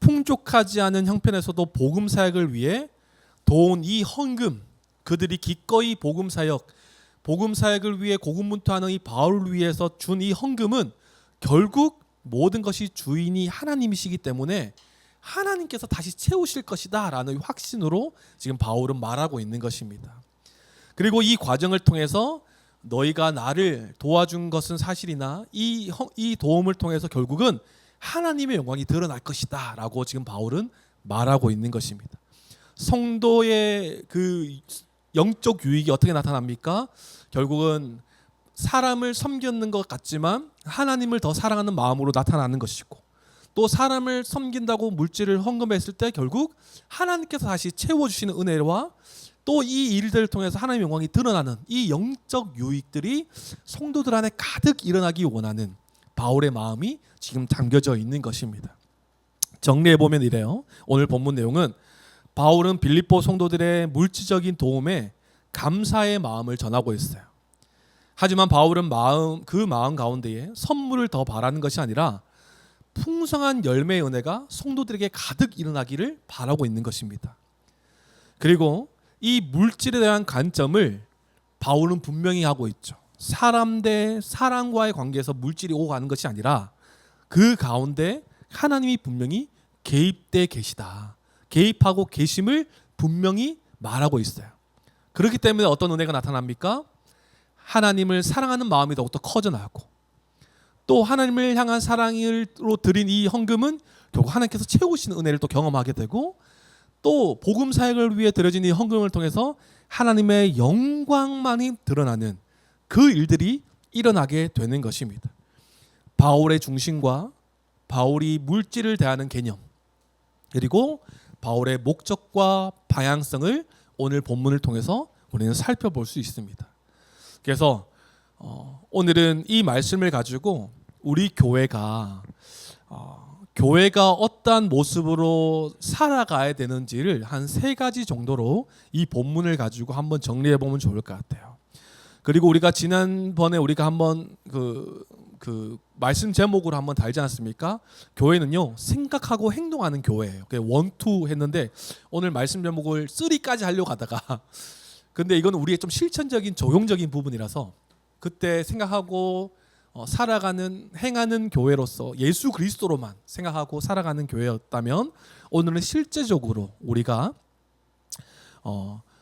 풍족하지 않은 형편에서도 복음 사역을 위해 도운 이 헌금, 그들이 기꺼이 복음 사역을 위해 고군분투하는 이 바울을 위해서 준 이 헌금은 결국 모든 것이 주인이 하나님이시기 때문에 하나님께서 다시 채우실 것이다 라는 확신으로 지금 바울은 말하고 있는 것입니다. 그리고 이 과정을 통해서 너희가 나를 도와준 것은 사실이나 이 도움을 통해서 결국은 하나님의 영광이 드러날 것이다 라고 지금 바울은 말하고 있는 것입니다. 성도의 그 영적 유익이 어떻게 나타납니까? 결국은 사람을 섬기는 것 같지만 하나님을 더 사랑하는 마음으로 나타나는 것이고, 또 사람을 섬긴다고 물질을 헌금했을 때 결국 하나님께서 다시 채워주시는 은혜와 또 이 일들을 통해서 하나님의 영광이 드러나는 이 영적 유익들이 성도들 안에 가득 일어나기 원하는 바울의 마음이 지금 담겨져 있는 것입니다. 정리해보면 이래요. 오늘 본문 내용은 바울은 빌립보 성도들의 물질적인 도움에 감사의 마음을 전하고 있어요. 하지만 바울은 그 마음 가운데에 선물을 더 바라는 것이 아니라 풍성한 열매의 은혜가 성도들에게 가득 일어나기를 바라고 있는 것입니다. 그리고 이 물질에 대한 관점을 바울은 분명히 하고 있죠. 사람 대 사람과의 관계에서 물질이 오고 가는 것이 아니라 그 가운데 하나님이 분명히 개입돼 계시다, 개입하고 계심을 분명히 말하고 있어요. 그렇기 때문에 어떤 은혜가 나타납니까? 하나님을 사랑하는 마음이 더욱더 커져나가고, 또 하나님을 향한 사랑으로 드린 이 헌금은 결국 하나님께서 채우시는 은혜를 또 경험하게 되고, 또 복음 사역을 위해 드려진 이 헌금을 통해서 하나님의 영광만이 드러나는 그 일들이 일어나게 되는 것입니다. 바울의 중심과 바울이 물질을 대하는 개념, 그리고 바울의 목적과 방향성을 오늘 본문을 통해서 우리는 살펴볼 수 있습니다. 그래서 오늘은 이 말씀을 가지고 우리 교회가 어떠한 모습으로 살아가야 되는지를 한 3가지 정도로 이 본문을 가지고 한번 정리해 보면 좋을 것 같아요. 그리고 우리가 지난번에 우리가 한번 그 말씀 제목으로 한번 달지 않았습니까? 교회는요, 생각하고 행동하는 교회예요. 원투 했는데 오늘 말씀 제목을 3까지 하려고 하다가 근데 이건 우리의 좀 실천적인 적용적인 부분이라서 그때 생각하고 살아가는 행하는 교회로서 예수 그리스도로만 생각하고 살아가는 교회였다면, 오늘은 실제적으로 우리가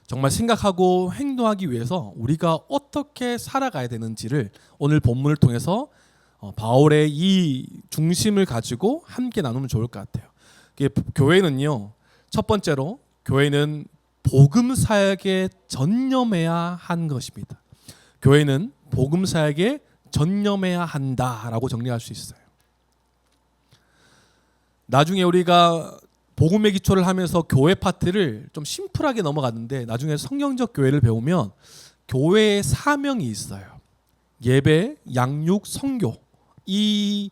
정말 생각하고 행동하기 위해서 우리가 어떻게 살아가야 되는지를 오늘 본문을 통해서 바울의 이 중심을 가지고 함께 나누면 좋을 것 같아요. 교회는요, 첫 번째로 교회는 복음 사역에 전념해야 한 것입니다. 교회는 복음 사역에 전념해야 한다라고 정리할 수 있어요. 나중에 우리가 복음의 기초를 하면서 교회 파트를 좀 심플하게 넘어갔는데, 나중에 성경적 교회를 배우면 교회의 사명이 있어요. 예배, 양육, 선교, 이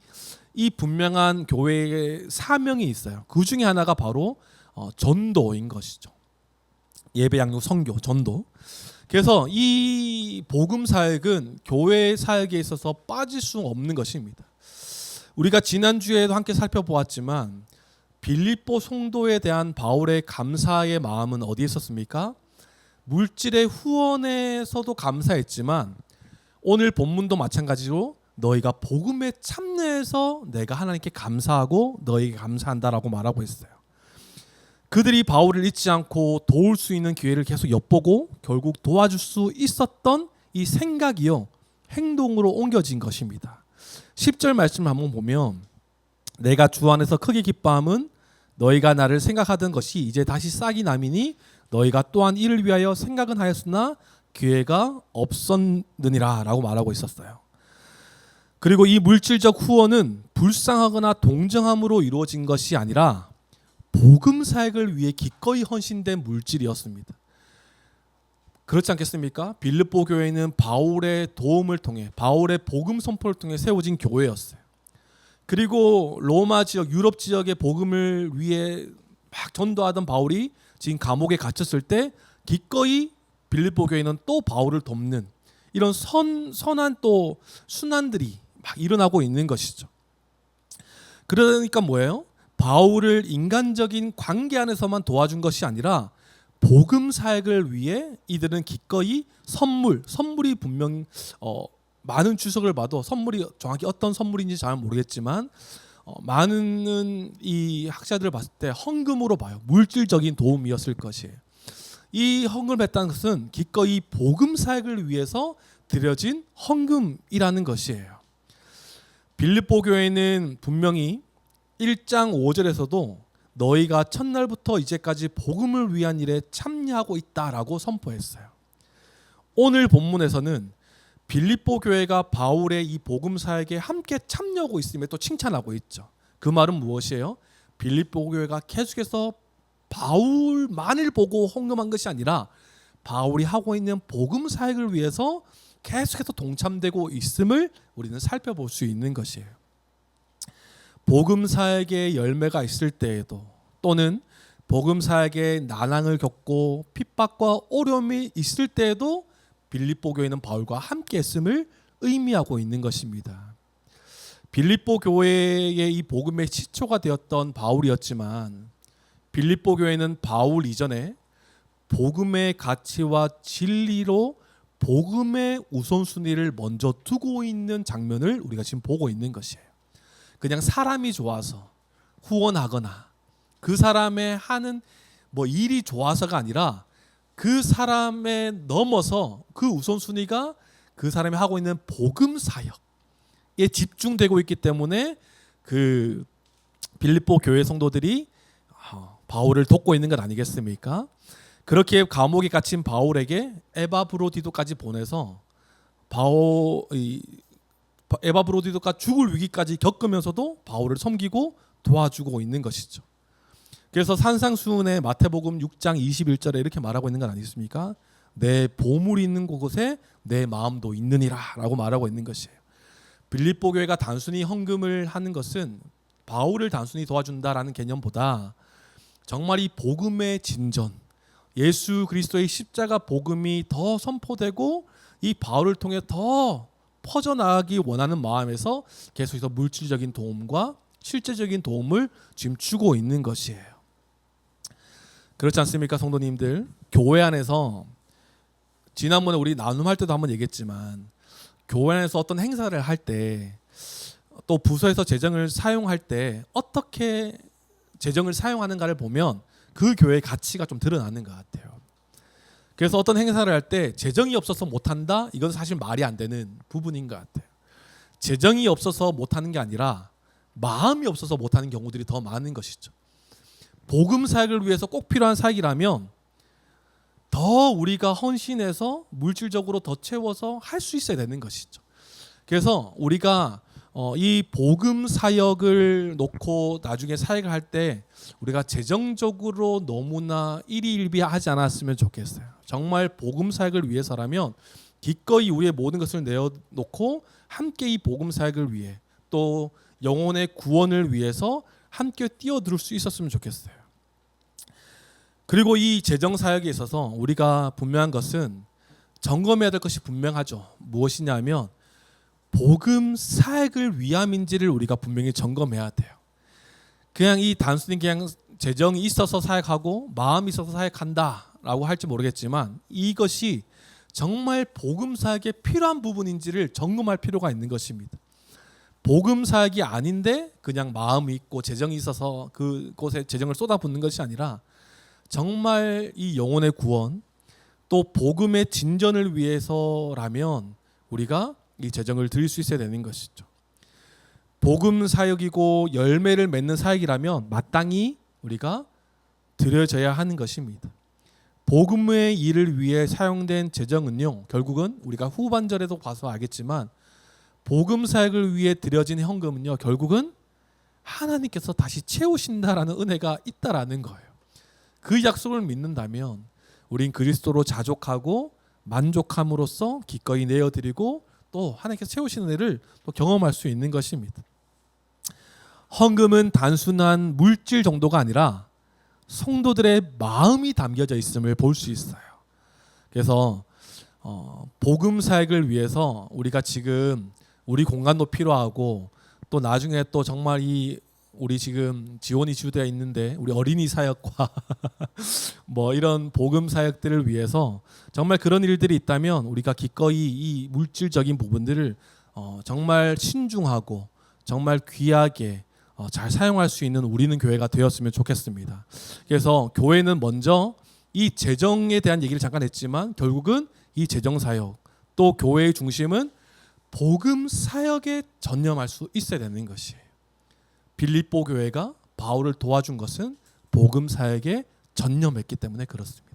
분명한 교회의 사명이 있어요. 그 중에 하나가 바로 전도인 것이죠. 예배, 양육, 선교, 전도. 그래서 이 복음 사역은 교회 사역에 있어서 빠질 수 없는 것입니다. 우리가 지난주에도 함께 살펴보았지만 빌립보 성도에 대한 바울의 감사의 마음은 어디에 있었습니까? 물질의 후원에서도 감사했지만 오늘 본문도 마찬가지로 너희가 복음에 참여해서 내가 하나님께 감사하고 너희에게 감사한다라고 말하고 있어요. 그들이 바울을 잊지 않고 도울 수 있는 기회를 계속 엿보고 결국 도와줄 수 있었던 이 생각이요, 행동으로 옮겨진 것입니다. 10절 말씀을 한번 보면, 내가 주 안에서 크게 기뻐함은 너희가 나를 생각하던 것이 이제 다시 싹이 나미니 너희가 또한 이를 위하여 생각은 하였으나 기회가 없었느니라 라고 말하고 있었어요. 그리고 이 물질적 후원은 불쌍하거나 동정함으로 이루어진 것이 아니라 복음 사역을 위해 기꺼이 헌신된 물질이었습니다. 그렇지 않겠습니까? 빌립보 교회는 바울의 도움을 통해, 바울의 복음 선포를 통해 세워진 교회였어요. 그리고 로마 지역, 유럽 지역의 복음을 위해 막 전도하던 바울이 지금 감옥에 갇혔을 때 기꺼이 빌립보 교회는 또 바울을 돕는 이런 선한 또 순환들이 막 일어나고 있는 것이죠. 그러니까 뭐예요? 바울을 인간적인 관계 안에서만 도와준 것이 아니라 복음 사역을 위해 이들은 기꺼이 선물이 분명 많은 주석을 봐도 선물이 정확히 어떤 선물인지 잘 모르겠지만 많은 이 학자들을 봤을 때 헌금으로 봐요. 물질적인 도움이었을 것이에요. 이 헌금을 했다는 것은 기꺼이 복음 사역을 위해서 드려진 헌금이라는 것이에요. 빌립보 교회는 분명히 1장 5절에서도 너희가 첫날부터 이제까지 복음을 위한 일에 참여하고 있다라고 선포했어요. 오늘 본문에서는 빌립보 교회가 바울의 이 복음 사역에 함께 참여하고 있음에 또 칭찬하고 있죠. 그 말은 무엇이에요? 빌립보 교회가 계속해서 바울만을 보고 헌금한 것이 아니라 바울이 하고 있는 복음 사역을 위해서 계속해서 동참되고 있음을 우리는 살펴볼 수 있는 것이에요. 복음 사역의 열매가 있을 때에도, 또는 복음 사역의 난항을 겪고 핍박과 어려움이 있을 때에도 빌립보 교회는 바울과 함께 했음을 의미하고 있는 것입니다. 빌립보 교회의 이 복음의 시초가 되었던 바울이었지만 빌립보 교회는 바울 이전에 복음의 가치와 진리로 복음의 우선순위를 먼저 두고 있는 장면을 우리가 지금 보고 있는 것이에요. 그냥 사람이 좋아서 후원하거나 그 사람의 하는 일이 좋아서가 아니라 그 사람에 넘어서 그 우선순위가 그 사람이 하고 있는 복음 사역에 집중되고 있기 때문에 그 빌립보 교회 성도들이 바울을 돕고 있는 것 아니겠습니까? 그렇게 감옥에 갇힌 바울에게 에바브로디도까지 보내서 에바브로디도가 죽을 위기까지 겪으면서도 바울을 섬기고 도와주고 있는 것이죠. 그래서 산상수훈의 마태복음 6장 21절에 이렇게 말하고 있는 건 아니겠습니까? 내 보물이 있는 곳에 내 마음도 있느니라 라고 말하고 있는 것이에요. 빌립보 교회가 단순히 헌금을 하는 것은 바울을 단순히 도와준다라는 개념보다 정말 이 복음의 진전, 예수 그리스도의 십자가 복음이 더 선포되고 이 바울을 통해 더 퍼져나가기 원하는 마음에서 계속해서 물질적인 도움과 실제적인 도움을 지금 주고 있는 것이에요. 그렇지 않습니까, 성도님들? 교회 안에서 지난번에 우리 나눔할 때도 한번 얘기했지만 교회 안에서 어떤 행사를 할 때 또 부서에서 재정을 사용할 때 어떻게 재정을 사용하는가를 보면 그 교회의 가치가 좀 드러나는 것 같아요. 그래서 어떤 행사를 할 때 재정이 없어서 못한다? 이건 사실 말이 안 되는 부분인 것 같아요. 재정이 없어서 못하는 게 아니라 마음이 없어서 못하는 경우들이 더 많은 것이죠. 복음 사역을 위해서 꼭 필요한 사역이라면 더 우리가 헌신해서 물질적으로 더 채워서 할 수 있어야 되는 것이죠. 그래서 우리가 이 복음 사역을 놓고 나중에 사역을 할 때 우리가 재정적으로 너무나 일희일비하지 않았으면 좋겠어요. 정말 복음 사역을 위해서라면 기꺼이 우리의 모든 것을 내어놓고 함께 이 복음 사역을 위해 또 영혼의 구원을 위해서 함께 뛰어들 수 있었으면 좋겠어요. 그리고 이 재정 사역에 있어서 우리가 분명한 것은 점검해야 될 것이 분명하죠. 무엇이냐면 복음 사역을 위함인지를 우리가 분명히 점검해야 돼요. 그냥 이 단순히 그냥 재정이 있어서 사역하고 마음이 있어서 사역한다라고 할지 모르겠지만 이것이 정말 복음 사역에 필요한 부분인지를 점검할 필요가 있는 것입니다. 복음 사역이 아닌데 그냥 마음이 있고 재정이 있어서 그곳에 재정을 쏟아붓는 것이 아니라 정말 이 영혼의 구원 또 복음의 진전을 위해서라면 우리가 이 재정을 드릴 수 있어야 되는 것이죠. 복음 사역이고 열매를 맺는 사역이라면 마땅히 우리가 드려져야 하는 것입니다. 복음의 일을 위해 사용된 재정은요, 결국은 우리가 후반절에도 봐서 알겠지만 복음 사역을 위해 드려진 헌금은요, 결국은 하나님께서 다시 채우신다라는 은혜가 있다라는 거예요. 그 약속을 믿는다면 우린 그리스도로 자족하고 만족함으로써 기꺼이 내어드리고 또 하나님께서 채우시는 은혜를 또 경험할 수 있는 것입니다. 헌금은 단순한 물질 정도가 아니라 성도들의 마음이 담겨져 있음을 볼 수 있어요. 그래서 복음 사역을 위해서 우리가 지금 우리 공간도 필요하고 또 나중에 또 정말 우리 지금 지원이 주되어 있는데 우리 어린이 사역과 뭐 이런 복음 사역들을 위해서 정말 그런 일들이 있다면 우리가 기꺼이 이 물질적인 부분들을 정말 신중하고 정말 귀하게 잘 사용할 수 있는 우리는 교회가 되었으면 좋겠습니다. 그래서 교회는 먼저 이 재정에 대한 얘기를 잠깐 했지만 결국은 이 재정 사역 또 교회의 중심은 복음 사역에 전념할 수 있어야 되는 것이에요. 빌립보 교회가 바울을 도와준 것은 복음 사역에 전념했기 때문에 그렇습니다.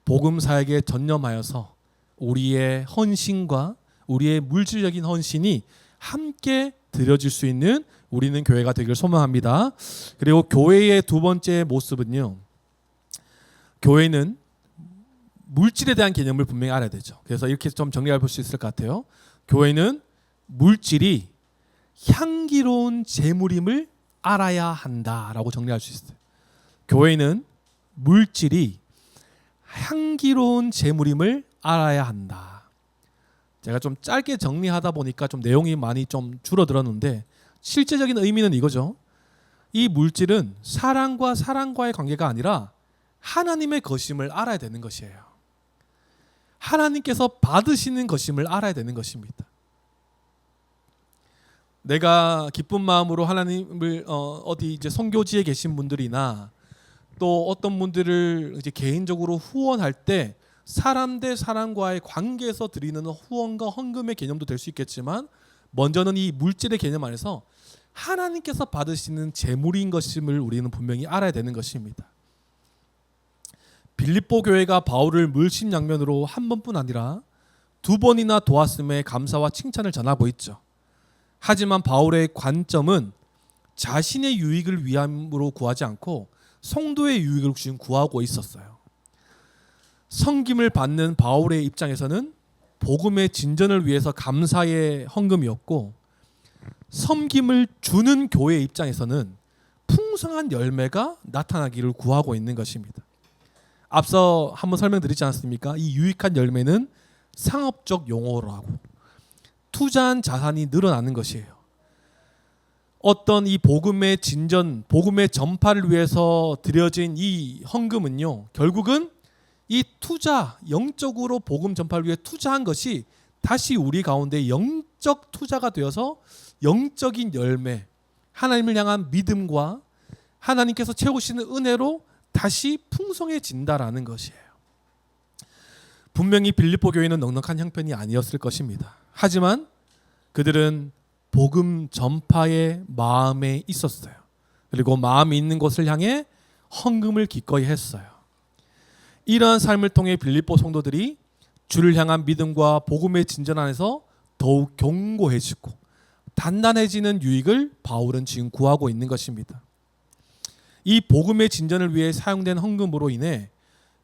복음 사역에 전념하여서 우리의 헌신과 우리의 물질적인 헌신이 함께 드려질 수 있는 우리는 교회가 되길 소망합니다. 그리고 교회의 두 번째 모습은요, 교회는 물질에 대한 개념을 분명히 알아야 되죠. 그래서 이렇게 좀 정리해 볼 수 있을 것 같아요. 교회는 물질이 향기로운 재물임을 알아야 한다라고 정리할 수 있어요. 교회는 물질이 향기로운 재물임을 알아야 한다. 제가 좀 짧게 정리하다 보니까 좀 내용이 많이 좀 줄어들었는데 실제적인 의미는 이거죠. 이 물질은 사랑과 사랑과의 관계가 아니라 하나님의 것임을 알아야 되는 것이에요. 하나님께서 받으시는 것임을 알아야 되는 것입니다. 내가 기쁜 마음으로 하나님을 어디 이제 선교지에 계신 분들이나 또 어떤 분들을 이제 개인적으로 후원할 때 사람 대 사람과의 관계에서 드리는 후원과 헌금의 개념도 될 수 있겠지만 먼저는 이 물질의 개념 안에서 하나님께서 받으시는 재물인 것임을 우리는 분명히 알아야 되는 것입니다. 빌립보 교회가 바울을 물심양면으로 한 번뿐 아니라 두 번이나 도왔음에 감사와 칭찬을 전하고 있죠. 하지만 바울의 관점은 자신의 유익을 위함으로 구하지 않고 성도의 유익을 지금 구하고 있었어요. 섬김을 받는 바울의 입장에서는 복음의 진전을 위해서 감사의 헌금이었고, 섬김을 주는 교회의 입장에서는 풍성한 열매가 나타나기를 구하고 있는 것입니다. 앞서 한번 설명드리지 않았습니까? 이 유익한 열매는 상업적 용어로 하고 투자한 자산이 늘어나는 것이에요. 어떤 이 복음의 진전, 복음의 전파를 위해서 드려진 이 헌금은요, 결국은 이 투자, 영적으로 복음 전파를 위해 투자한 것이 다시 우리 가운데 영적 투자가 되어서 영적인 열매, 하나님을 향한 믿음과 하나님께서 채우시는 은혜로 다시 풍성해진다라는 것이에요. 분명히 빌립보 교회는 넉넉한 형편이 아니었을 것입니다. 하지만 그들은 복음 전파의 마음에 있었어요. 그리고 마음이 있는 곳을 향해 헌금을 기꺼이 했어요. 이러한 삶을 통해 빌립보 성도들이 주를 향한 믿음과 복음의 진전 안에서 더욱 견고해지고 단단해지는 유익을 바울은 지금 구하고 있는 것입니다. 이 복음의 진전을 위해 사용된 헌금으로 인해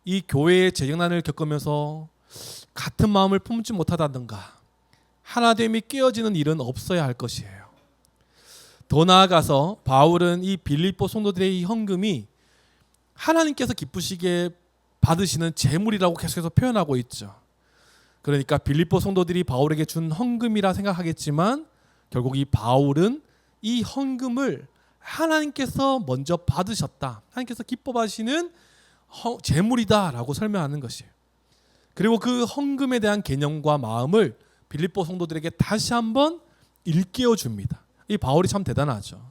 이 교회의 재정난을 겪으면서 같은 마음을 품지 못하다든가 하나됨이 깨어지는 일은 없어야 할 것이에요. 더 나아가서 바울은 이 빌립보 성도들의 이 헌금이 하나님께서 기쁘시게 받으시는 재물이라고 계속해서 표현하고 있죠. 그러니까 빌립보 성도들이 바울에게 준 헌금이라 생각하겠지만 결국 이 바울은 이 헌금을 하나님께서 먼저 받으셨다, 하나님께서 기뻐 받으시는 재물이다라고 설명하는 것이에요. 그리고 그 헌금에 대한 개념과 마음을 빌립보 성도들에게 다시 한번 일깨워 줍니다. 이 바울이 참 대단하죠.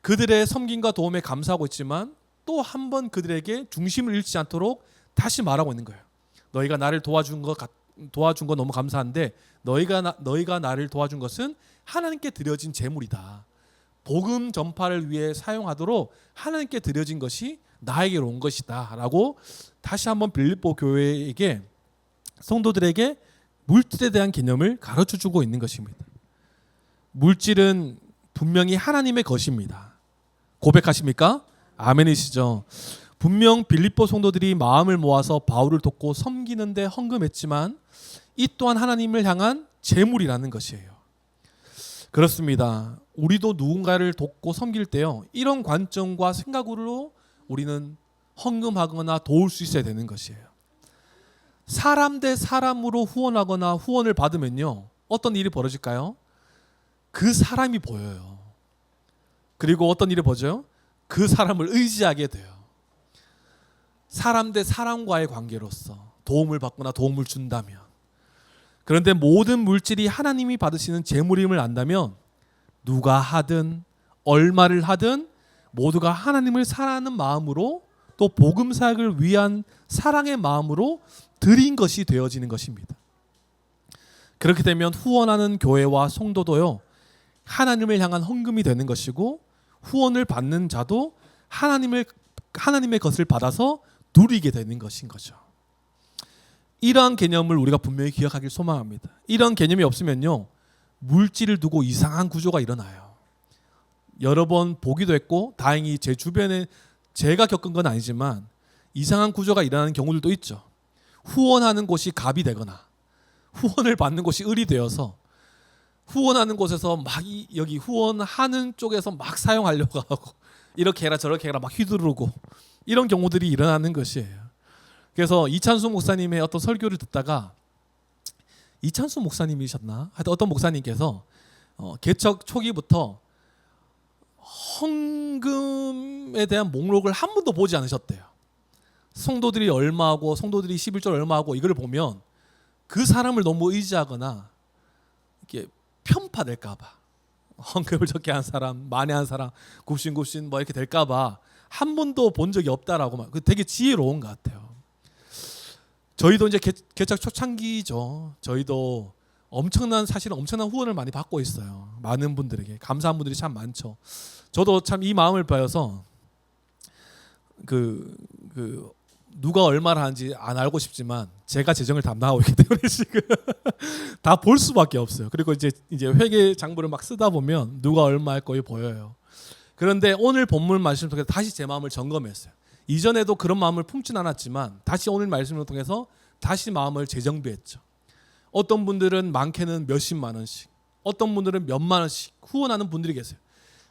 그들의 섬김과 도움에 감사하고 있지만 또 한 번 그들에게 중심을 잃지 않도록 다시 말하고 있는 거예요. 너희가 나를 도와준 거 너무 감사한데 너희가 나를 도와준 것은 하나님께 드려진 재물이다. 복음 전파를 위해 사용하도록 하나님께 드려진 것이 나에게로 온 것이다 라고 다시 한번 빌립보 교회에게, 성도들에게 물질에 대한 개념을 가르쳐주고 있는 것입니다. 물질은 분명히 하나님의 것입니다. 고백하십니까? 아멘이시죠. 분명 빌립보 성도들이 마음을 모아서 바울을 돕고 섬기는데 헌금했지만 이 또한 하나님을 향한 재물이라는 것이에요. 그렇습니다. 우리도 누군가를 돕고 섬길 때요, 이런 관점과 생각으로 우리는 헌금하거나 도울 수 있어야 되는 것이에요. 사람 대 사람으로 후원하거나 후원을 받으면요, 어떤 일이 벌어질까요? 그 사람이 보여요. 그리고 어떤 일이 벌어져요? 그 사람을 의지하게 돼요. 사람 대 사람과의 관계로서 도움을 받거나 도움을 준다면. 그런데 모든 물질이 하나님이 받으시는 재물임을 안다면 누가 하든 얼마를 하든 모두가 하나님을 사랑하는 마음으로, 또 복음 사역을 위한 사랑의 마음으로 드린 것이 되어지는 것입니다. 그렇게 되면 후원하는 교회와 성도도요, 하나님을 향한 헌금이 되는 것이고, 후원을 받는 자도 하나님의 것을 받아서 누리게 되는 것인 거죠. 이러한 개념을 우리가 분명히 기억하길 소망합니다. 이런 개념이 없으면요, 물질을 두고 이상한 구조가 일어나요. 여러 번 보기도 했고, 다행히 제 주변에 제가 겪은 건 아니지만 이상한 구조가 일어나는 경우들도 있죠. 후원하는 곳이 갑이 되거나 후원을 받는 곳이 을이 되어서 후원하는 곳에서 막 여기 후원하는 쪽에서 막 사용하려고 하고, 이렇게 해라 저렇게 해라 막 휘두르고, 이런 경우들이 일어나는 것이에요. 그래서 이찬수 목사님의 어떤 설교를 듣다가, 이찬수 목사님이셨나? 하여튼 어떤 목사님께서 개척 초기부터 헌금에 대한 목록을 한 번도 보지 않으셨대요. 성도들이 얼마하고 성도들이 11절 얼마하고 이걸 보면 그 사람을 너무 의지하거나 이렇게 편파될까 봐, 헌금을 적게 한 사람, 많이 한 사람, 굽신굽신 뭐 이렇게 될까 봐 한 번도 본 적이 없다라고 그 되게 지혜로운 것 같아요. 저희도 이제 개척 초창기죠. 저희도 사실은 엄청난 후원을 많이 받고 있어요. 많은 분들에게 감사한 분들이 참 많죠. 저도 참 이 마음을 봐서 누가 얼마를 하는지 안 알고 싶지만 제가 재정을 담당하고 있기 때문에 지금 다 볼 수밖에 없어요. 그리고 이제 회계 장부를 막 쓰다 보면 누가 얼마 할 거에 보여요. 그런데 오늘 본문 말씀을 통해서 다시 제 마음을 점검했어요. 이전에도 그런 마음을 품진 않았지만 다시 오늘 말씀을 통해서 다시 마음을 재정비했죠. 어떤 분들은 많게는 몇십만 원씩, 어떤 분들은 몇만 원씩 후원하는 분들이 계세요.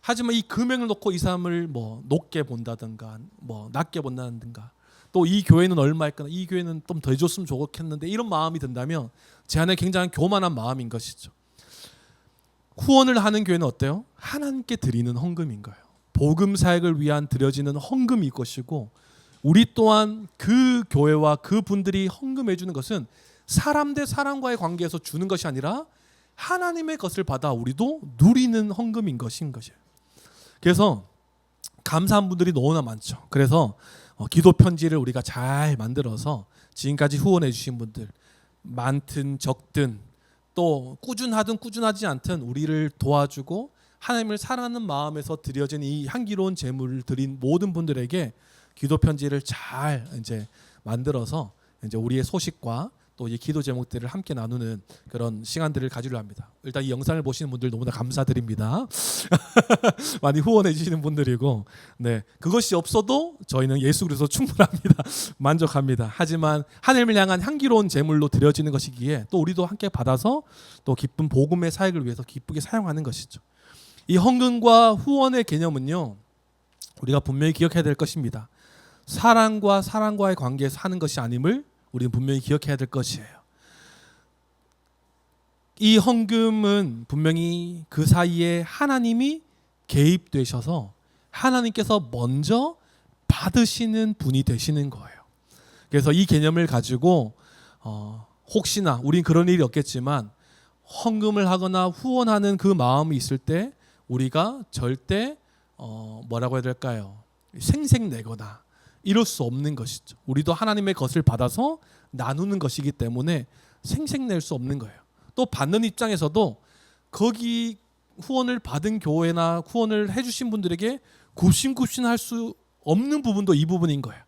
하지만 이 금액을 놓고 이 사람을 뭐 높게 본다든가 뭐 낮게 본다든가 또 이 교회는 얼마일까, 이 교회는 좀 더 해줬으면 좋겠는데 이런 마음이 든다면 제 안에 굉장히 교만한 마음인 것이죠. 후원을 하는 교회는 어때요? 하나님께 드리는 헌금인 거예요. 복음 사역을 위한 드려지는 헌금이 것이고, 우리 또한 그 교회와 그 분들이 헌금해 주는 것은 사람 대 사람과의 관계에서 주는 것이 아니라 하나님의 것을 받아 우리도 누리는 헌금인 것인 것이에요. 그래서 감사한 분들이 너무나 많죠. 그래서 기도 편지를 우리가 잘 만들어서 지금까지 후원해 주신 분들 많든 적든 또 꾸준하든 꾸준하지 않든 우리를 도와주고 하나님을 사랑하는 마음에서 드려진 이 향기로운 제물을 드린 모든 분들에게 기도 편지를 잘 이제 만들어서 이제 우리의 소식과 또 이 기도 제목들을 함께 나누는 그런 시간들을 가지려 합니다. 일단 이 영상을 보시는 분들 너무나 감사드립니다. 많이 후원해 주시는 분들이고, 네, 그것이 없어도 저희는 예수 그리스도 충분합니다. 만족합니다. 하지만 하나님을 향한 향기로운 제물로 드려지는 것이기에 또 우리도 함께 받아서 또 기쁜 복음의 사역을 위해서 기쁘게 사용하는 것이죠. 이 헌금과 후원의 개념은요, 우리가 분명히 기억해야 될 것입니다. 사랑과 사랑과의 관계에서 하는 것이 아님을 우리는 분명히 기억해야 될 것이에요. 이 헌금은 분명히 그 사이에 하나님이 개입되셔서 하나님께서 먼저 받으시는 분이 되시는 거예요. 그래서 이 개념을 가지고 혹시나 우린 그런 일이 없겠지만 헌금을 하거나 후원하는 그 마음이 있을 때 우리가 절대 뭐라고 해야 될까요? 생색내거나 이럴 수 없는 것이죠. 우리도 하나님의 것을 받아서 나누는 것이기 때문에 생색낼 수 없는 거예요. 또 받는 입장에서도 거기 후원을 받은 교회나 후원을 해주신 분들에게 굽신굽신할 수 없는 부분도 이 부분인 거예요.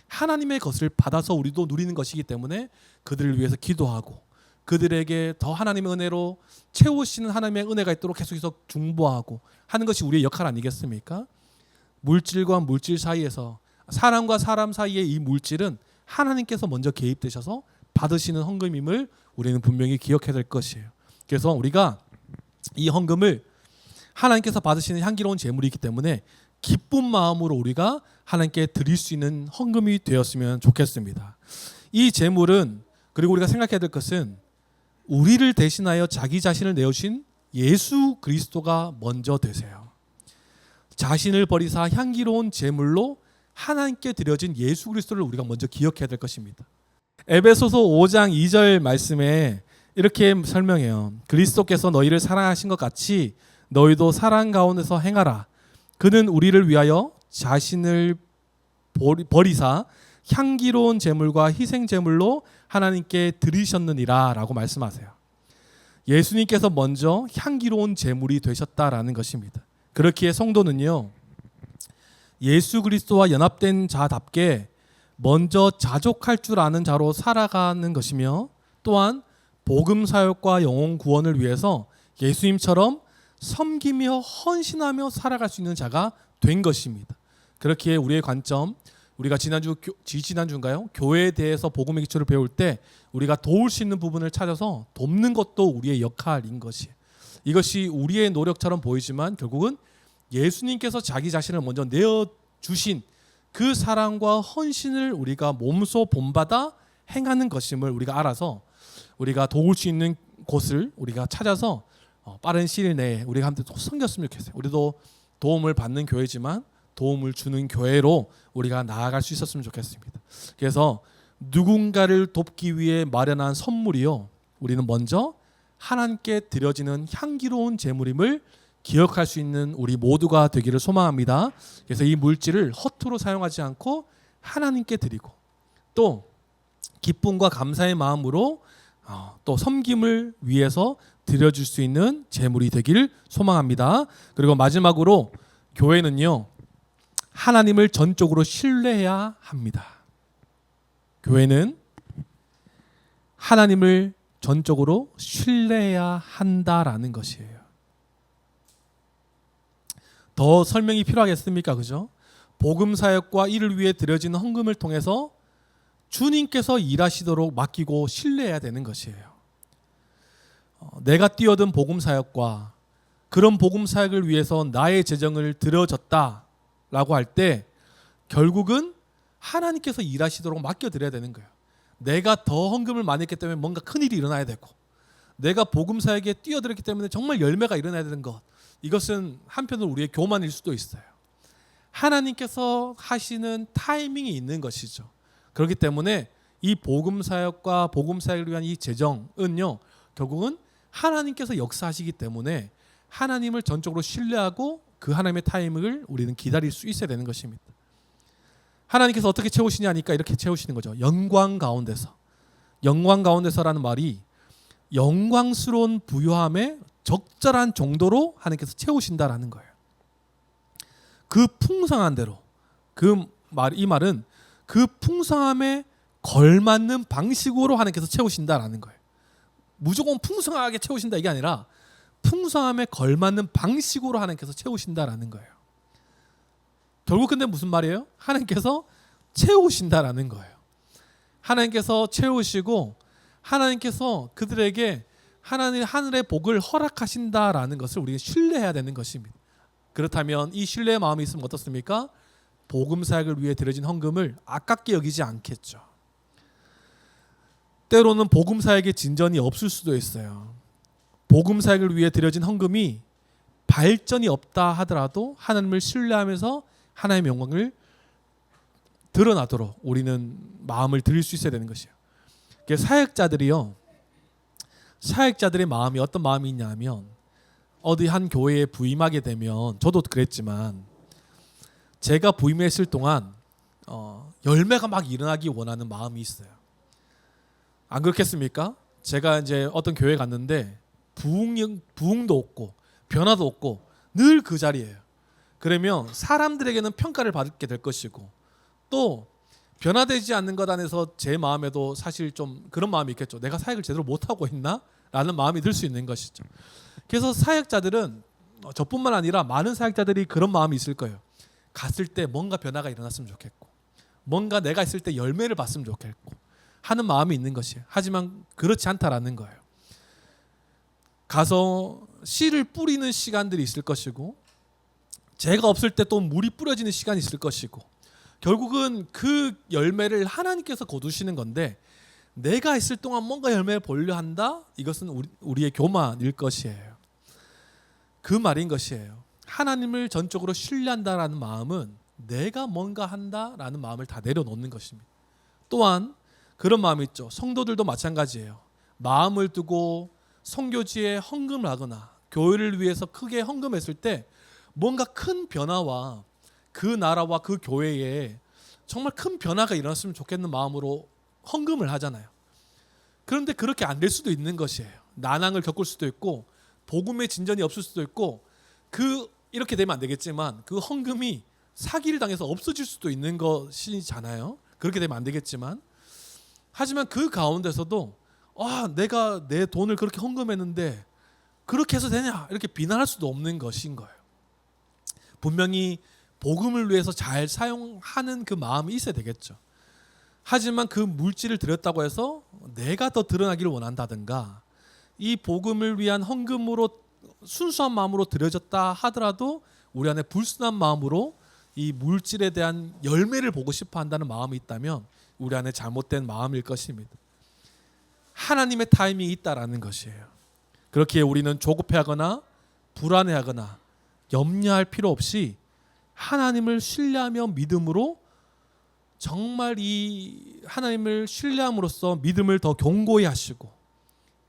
하나님의 것을 받아서 우리도 누리는 것이기 때문에 그들을 위해서 기도하고 그들에게 더 하나님의 은혜로 채우시는 하나님의 은혜가 있도록 계속해서 중보하고 하는 것이 우리의 역할 아니겠습니까? 물질과 물질 사이에서, 사람과 사람 사이의 이 물질은 하나님께서 먼저 개입되셔서 받으시는 헌금임을 우리는 분명히 기억해야 될 것이에요. 그래서 우리가 이 헌금을 하나님께서 받으시는 향기로운 제물이기 때문에 기쁜 마음으로 우리가 하나님께 드릴 수 있는 헌금이 되었으면 좋겠습니다. 이 제물은, 그리고 우리가 생각해야 될 것은 우리를 대신하여 자기 자신을 내어주신 예수 그리스도가 먼저 되세요. 자신을 버리사 향기로운 제물로 하나님께 드려진 예수 그리스도를 우리가 먼저 기억해야 될 것입니다. 에베소서 5장 2절 말씀에 이렇게 설명해요. 그리스도께서 너희를 사랑하신 것 같이 너희도 사랑 가운데서 행하라. 그는 우리를 위하여 자신을 버리사 향기로운 제물과 희생 제물로 하나님께 드리셨느니라 라고 말씀하세요. 예수님께서 먼저 향기로운 제물이 되셨다라는 것입니다. 그렇기에 성도는요, 예수 그리스도와 연합된 자답게 먼저 자족할 줄 아는 자로 살아가는 것이며, 또한 복음 사역과 영혼 구원을 위해서 예수님처럼 섬기며 헌신하며 살아갈 수 있는 자가 된 것입니다. 그렇기에 우리의 관점, 우리가 지난주인가요? 교회에 대해서 복음의 기초를 배울 때 우리가 도울 수 있는 부분을 찾아서 돕는 것도 우리의 역할인 것이에요. 이것이 우리의 노력처럼 보이지만 결국은 예수님께서 자기 자신을 먼저 내어주신 그 사랑과 헌신을 우리가 몸소 본받아 행하는 것임을 우리가 알아서 우리가 도울 수 있는 곳을 우리가 찾아서 빠른 시일 내에 우리가 함께 섬겼으면 좋겠어요. 우리도 도움을 받는 교회지만 도움을 주는 교회로 우리가 나아갈 수 있었으면 좋겠습니다. 그래서 누군가를 돕기 위해 마련한 선물이요, 우리는 먼저 하나님께 드려지는 향기로운 제물임을 기억할 수 있는 우리 모두가 되기를 소망합니다. 그래서 이 물질을 허투루 사용하지 않고 하나님께 드리고 또 기쁨과 감사의 마음으로 또 섬김을 위해서 드려줄 수 있는 제물이 되기를 소망합니다. 그리고 마지막으로 교회는요, 하나님을 전적으로 신뢰해야 합니다. 교회는 하나님을 전적으로 신뢰해야 한다라는 것이에요. 더 설명이 필요하겠습니까? 그죠? 복음 사역과 이를 위해 드려지는 헌금을 통해서 주님께서 일하시도록 맡기고 신뢰해야 되는 것이에요. 내가 뛰어든 복음 사역과 그런 복음 사역을 위해서 나의 재정을 들여줬다라고 할 때 결국은 하나님께서 일하시도록 맡겨드려야 되는 거예요. 내가 더 헌금을 많이 했기 때문에 뭔가 큰일이 일어나야 되고 내가 복음 사역에 뛰어들었기 때문에 정말 열매가 일어나야 되는 것, 이것은 한편으로 우리의 교만일 수도 있어요. 하나님께서 하시는 타이밍이 있는 것이죠. 그렇기 때문에 이 복음 사역과 복음 사역을 위한 이 재정은요, 결국은 하나님께서 역사하시기 때문에 하나님을 전적으로 신뢰하고 그 하나님의 타이밍을 우리는 기다릴 수 있어야 되는 것입니다. 하나님께서 어떻게 채우시냐 하니까 이렇게 채우시는 거죠. 영광 가운데서. 영광 가운데서라는 말이 영광스러운 부요함에 적절한 정도로 하나님께서 채우신다라는 거예요. 그 풍성한 대로, 이 말은 그 풍성함에 걸맞는 방식으로 하나님께서 채우신다라는 거예요. 무조건 풍성하게 채우신다 이게 아니라 풍성함에 걸맞는 방식으로 하나님께서 채우신다라는 거예요. 결국 근데 무슨 말이에요? 하나님께서 채우신다라는 거예요. 하나님께서 채우시고 하나님께서 그들에게 하늘의 복을 허락하신다라는 것을 우리가 신뢰해야 되는 것입니다. 그렇다면 이 신뢰의 마음이 있으면 어떻습니까? 복음 사역을 위해 드려진 헌금을 아깝게 여기지 않겠죠. 때로는 복음 사역의 진전이 없을 수도 있어요. 복음 사역을 위해 드려진 헌금이 발전이 없다 하더라도 하나님을 신뢰하면서 하나님의 영광을 드러나도록 우리는 마음을 드릴 수 있어야 되는 것이에요. 사역자들의 마음이 어떤 마음이 있냐면, 어디 한 교회에 부임하게 되면, 저도 그랬지만 제가 부임했을 동안 열매가 막 일어나기 원하는 마음이 있어요. 안 그렇겠습니까? 제가 이제 어떤 교회 갔는데 부흥도 없고 변화도 없고 늘 그 자리예요. 그러면 사람들에게는 평가를 받게 될 것이고 또 변화되지 않는 것 안에서 제 마음에도 사실 좀 그런 마음이 있겠죠. 내가 사역을 제대로 못하고 있나? 라는 마음이 들 수 있는 것이죠. 그래서 사역자들은 저뿐만 아니라 많은 사역자들이 그런 마음이 있을 거예요. 갔을 때 뭔가 변화가 일어났으면 좋겠고 뭔가 내가 있을 때 열매를 봤으면 좋겠고 하는 마음이 있는 것이에요. 하지만 그렇지 않다라는 거예요. 가서 씨를 뿌리는 시간들이 있을 것이고 제가 없을 때 또 물이 뿌려지는 시간이 있을 것이고 결국은 그 열매를 하나님께서 거두시는 건데 내가 있을 동안 뭔가 열매를 보려 한다? 이것은 우리의 교만일 것이에요. 그 말인 것이에요. 하나님을 전적으로 신뢰한다라는 마음은 내가 뭔가 한다라는 마음을 다 내려놓는 것입니다. 또한 그런 마음이 있죠. 성도들도 마찬가지예요. 마음을 두고 선교지에 헌금을 하거나 교회를 위해서 크게 헌금했을 때 뭔가 큰 변화와 그 나라와 그 교회에 정말 큰 변화가 일어났으면 좋겠는 마음으로 헌금을 하잖아요. 그런데 그렇게 안 될 수도 있는 것이에요. 난항을 겪을 수도 있고 복음의 진전이 없을 수도 있고 이렇게 되면 안 되겠지만 그 헌금이 사기를 당해서 없어질 수도 있는 것이잖아요. 그렇게 되면 안 되겠지만 하지만 그 가운데서도 내가 내 돈을 그렇게 헌금했는데 그렇게 해서 되냐 이렇게 비난할 수도 없는 것인 거예요. 분명히 복음을 위해서 잘 사용하는 그 마음이 있어야 되겠죠. 하지만 그 물질을 드렸다고 해서 내가 더 드러나기를 원한다든가 이 복음을 위한 헌금으로 순수한 마음으로 드려졌다 하더라도 우리 안에 불순한 마음으로 이 물질에 대한 열매를 보고 싶어 한다는 마음이 있다면 우리 안에 잘못된 마음일 것입니다. 하나님의 타이밍이 있다라는 것이에요. 그렇기에 우리는 조급해하거나 불안해하거나 염려할 필요 없이 하나님을 신뢰하며 믿음으로 정말 이 하나님을 신뢰함으로써 믿음을 더 견고히 하시고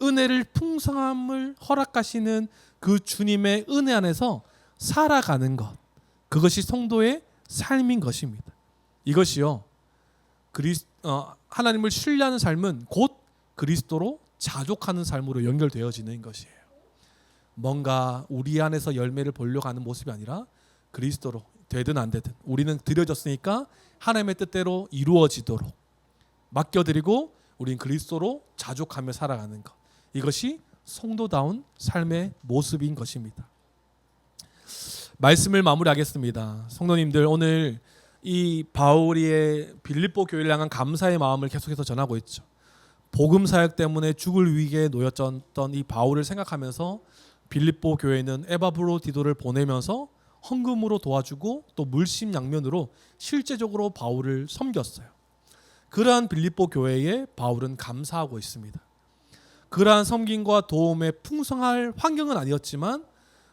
은혜를 풍성함을 허락하시는 그 주님의 은혜 안에서 살아가는 것, 그것이 성도의 삶인 것입니다. 이것이요, 하나님을 신뢰하는 삶은 곧 그리스도로 자족하는 삶으로 연결되어지는 것이에요. 뭔가 우리 안에서 열매를 보려고 하는 모습이 아니라 그리스도로 되든 안 되든 우리는 드려졌으니까 하나님의 뜻대로 이루어지도록 맡겨드리고 우린 그리스도로 자족하며 살아가는 것, 이것이 성도다운 삶의 모습인 것입니다. 말씀을 마무리하겠습니다. 성도님들, 오늘 이 바울의 빌립보 교회를 향한 감사의 마음을 계속해서 전하고 있죠. 복음 사역 때문에 죽을 위기에 놓였던 이 바울을 생각하면서 빌립보 교회는 에바브로디도를 보내면서 헌금으로 도와주고 또 물심양면으로 실제적으로 바울을 섬겼어요. 그러한 빌립보 교회에 바울은 감사하고 있습니다. 그러한 섬김과 도움에 풍성할 환경은 아니었지만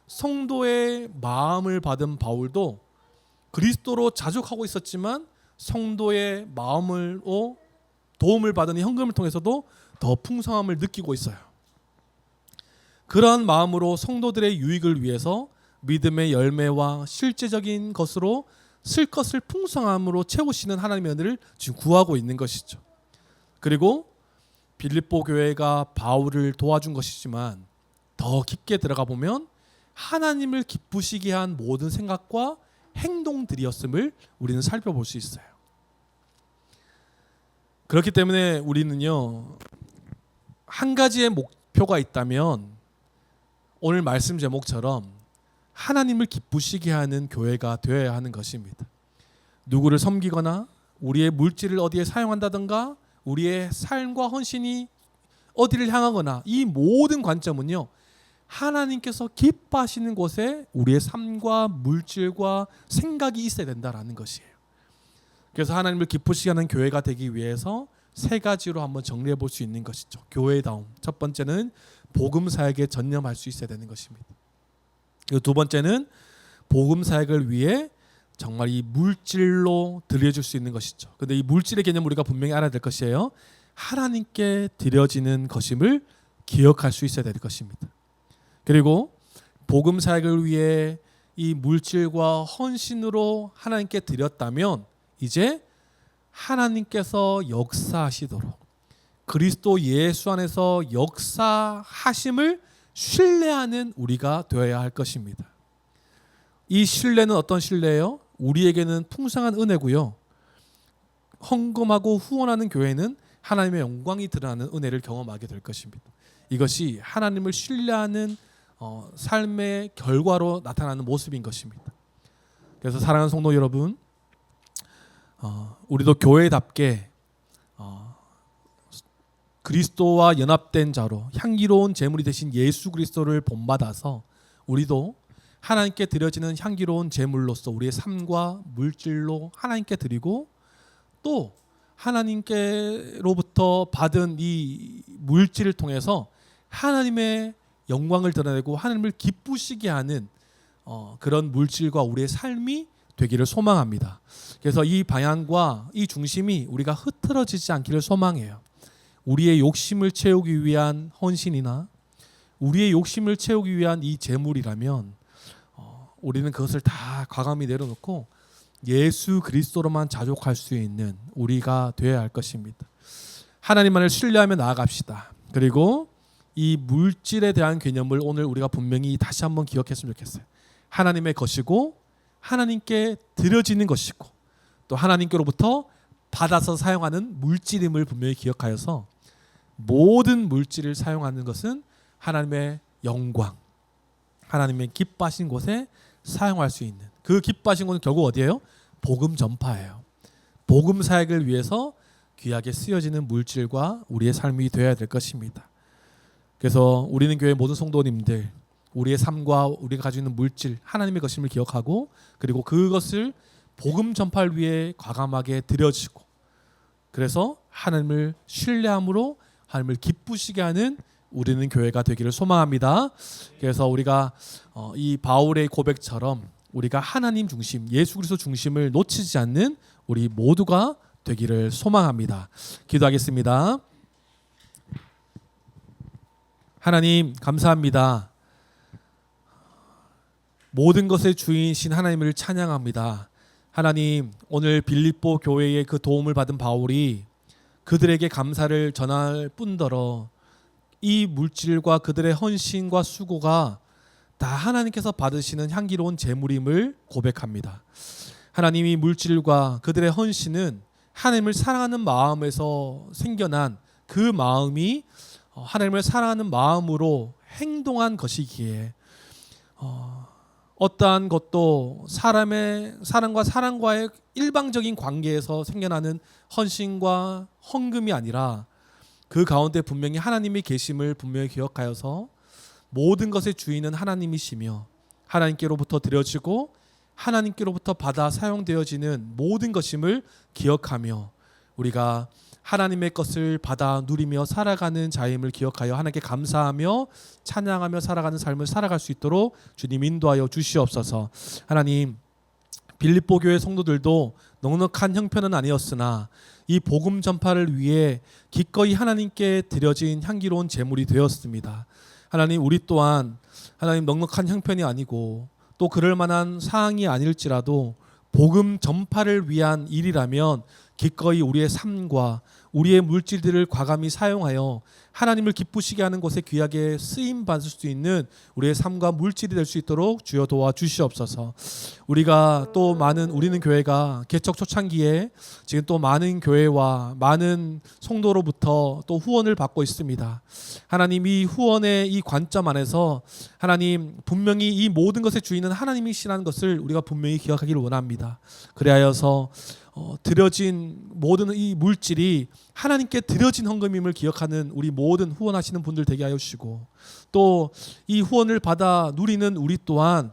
성도의 마음을 받은 바울도 그리스도로 자족하고 있었지만 성도의 마음으로 도움을 받은 현금을 통해서도 더 풍성함을 느끼고 있어요. 그러한 마음으로 성도들의 유익을 위해서 믿음의 열매와 실제적인 것으로 쓸 것을 풍성함으로 채우시는 하나님의 은혜를 지금 구하고 있는 것이죠. 그리고 빌립보 교회가 바울을 도와준 것이지만 더 깊게 들어가 보면 하나님을 기쁘시게 한 모든 생각과 행동들이었음을 우리는 살펴볼 수 있어요. 그렇기 때문에 우리는요, 한 가지의 목표가 있다면 오늘 말씀 제목처럼 하나님을 기쁘시게 하는 교회가 되어야 하는 것입니다. 누구를 섬기거나 우리의 물질을 어디에 사용한다든가 우리의 삶과 헌신이 어디를 향하거나 이 모든 관점은요, 하나님께서 기뻐하시는 곳에 우리의 삶과 물질과 생각이 있어야 된다라는 것이에요. 그래서 하나님을 기쁘시게 하는 교회가 되기 위해서 세 가지로 한번 정리해 볼 수 있는 것이죠. 교회다움. 첫 번째는 복음 사역에 전념할 수 있어야 되는 것입니다. 그리고 두 번째는 복음 사역을 위해 정말 이 물질로 드려줄 수 있는 것이죠. 근데 이 물질의 개념 우리가 분명히 알아야 될 것이에요. 하나님께 드려지는 것임을 기억할 수 있어야 될 것입니다. 그리고 복음 사역을 위해 이 물질과 헌신으로 하나님께 드렸다면 이제 하나님께서 역사하시도록 그리스도 예수 안에서 역사하심을 신뢰하는 우리가 되어야 할 것입니다. 이 신뢰는 어떤 신뢰예요? 우리에게는 풍성한 은혜고요. 헌금하고 후원하는 교회는 하나님의 영광이 드러나는 은혜를 경험하게 될 것입니다. 이것이 하나님을 신뢰하는 삶의 결과로 나타나는 모습인 것입니다. 그래서 사랑하는 성도 여러분, 우리도 교회답게 그리스도와 연합된 자로 향기로운 제물이 되신 예수 그리스도를 본받아서 우리도 하나님께 드려지는 향기로운 제물로서 우리의 삶과 물질로 하나님께 드리고 또 하나님께로부터 받은 이 물질을 통해서 하나님의 영광을 드러내고 하나님을 기쁘시게 하는 그런 물질과 우리의 삶이 되기를 소망합니다. 그래서 이 방향과 이 중심이 우리가 흐트러지지 않기를 소망해요. 우리의 욕심을 채우기 위한 헌신이나 우리의 욕심을 채우기 위한 이 재물이라면 우리는 그것을 다 과감히 내려놓고 예수 그리스도로만 자족할 수 있는 우리가 되어야 할 것입니다. 하나님만을 신뢰하며 나아갑시다. 그리고 이 물질에 대한 개념을 오늘 우리가 분명히 다시 한번 기억했으면 좋겠어요. 하나님의 것이고 하나님께 드려지는 것이고 또 하나님께로부터 받아서 사용하는 물질임을 분명히 기억하여서 모든 물질을 사용하는 것은 하나님의 영광, 하나님의 기뻐하신 곳에 사용할 수 있는 그 기뻐하신 곳은 결국 어디예요? 복음 전파예요. 복음 사역을 위해서 귀하게 쓰여지는 물질과 우리의 삶이 되어야 될 것입니다. 그래서 우리는 교회 모든 성도님들 우리의 삶과 우리가 가지고 있는 물질 하나님의 것임을 기억하고 그리고 그것을 복음 전파를 위해 과감하게 드려지고 그래서 하나님을 신뢰함으로 하나님을 기쁘시게 하는 우리는 교회가 되기를 소망합니다. 그래서 우리가 이 바울의 고백처럼 우리가 하나님 중심, 예수 그리스도 중심을 놓치지 않는 우리 모두가 되기를 소망합니다. 기도하겠습니다. 하나님 감사합니다. 모든 것의 주인이신 하나님을 찬양합니다. 하나님, 오늘 빌립보 교회의 그 도움을 받은 바울이 그들에게 감사를 전할 뿐더러 이 물질과 그들의 헌신과 수고가 다 하나님께서 받으시는 향기로운 제물임을 고백합니다. 하나님이 물질과 그들의 헌신은 하나님을 사랑하는 마음에서 생겨난 그 마음이 하나님을 사랑하는 마음으로 행동한 것이기에 어떠한 것도 사람과 사람과의 일방적인 관계에서 생겨나는 헌신과 헌금이 아니라 그 가운데 분명히 하나님이 계심을 분명히 기억하여서 모든 것의 주인은 하나님이시며 하나님께로부터 드려지고 하나님께로부터 받아 사용되어지는 모든 것임을 기억하며 우리가 하나님의 것을 받아 누리며 살아가는 자임을 기억하여 하나님께 감사하며 찬양하며 살아가는 삶을 살아갈 수 있도록 주님 인도하여 주시옵소서. 하나님, 빌립보 교회 성도들도 넉넉한 형편은 아니었으나 이 복음 전파를 위해 기꺼이 하나님께 드려진 향기로운 제물이 되었습니다. 하나님, 우리 또한 하나님 넉넉한 형편이 아니고 또 그럴 만한 사항이 아닐지라도 복음 전파를 위한 일이라면 기꺼이 우리의 삶과 우리의 물질들을 과감히 사용하여 하나님을 기쁘시게 하는 곳에 귀하게 쓰임 받을 수 있는 우리의 삶과 물질이 될 수 있도록 주여 도와주시옵소서. 우리는 교회가 개척 초창기에 지금 또 많은 교회와 많은 성도로부터 또 후원을 받고 있습니다. 하나님, 이 후원의 이 관점 안에서 하나님 분명히 이 모든 것의 주인은 하나님이시라는 것을 우리가 분명히 기억하기를 원합니다. 그리하여서 드려진 모든 이 물질이 하나님께 드려진 헌금임을 기억하는 우리 모든 후원하시는 분들 되게 하여 주시고 또 이 후원을 받아 누리는 우리 또한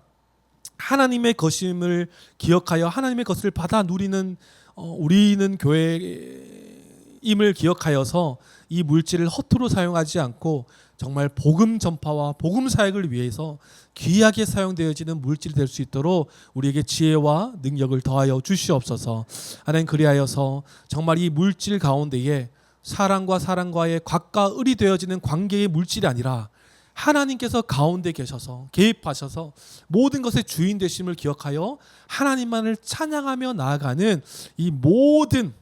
하나님의 것임을 기억하여 하나님의 것을 받아 누리는 우리는 교회임을 기억하여서 이 물질을 허투루 사용하지 않고 정말 복음 전파와 복음 사역을 위해서 귀하게 사용되어지는 물질이 될 수 있도록 우리에게 지혜와 능력을 더하여 주시옵소서. 하나님, 그리하여서 정말 이 물질 가운데에 사람과 사람과의 곽과 을이 되어지는 관계의 물질이 아니라 하나님께서 가운데 계셔서 개입하셔서 모든 것의 주인 되심을 기억하여 하나님만을 찬양하며 나아가는 이 모든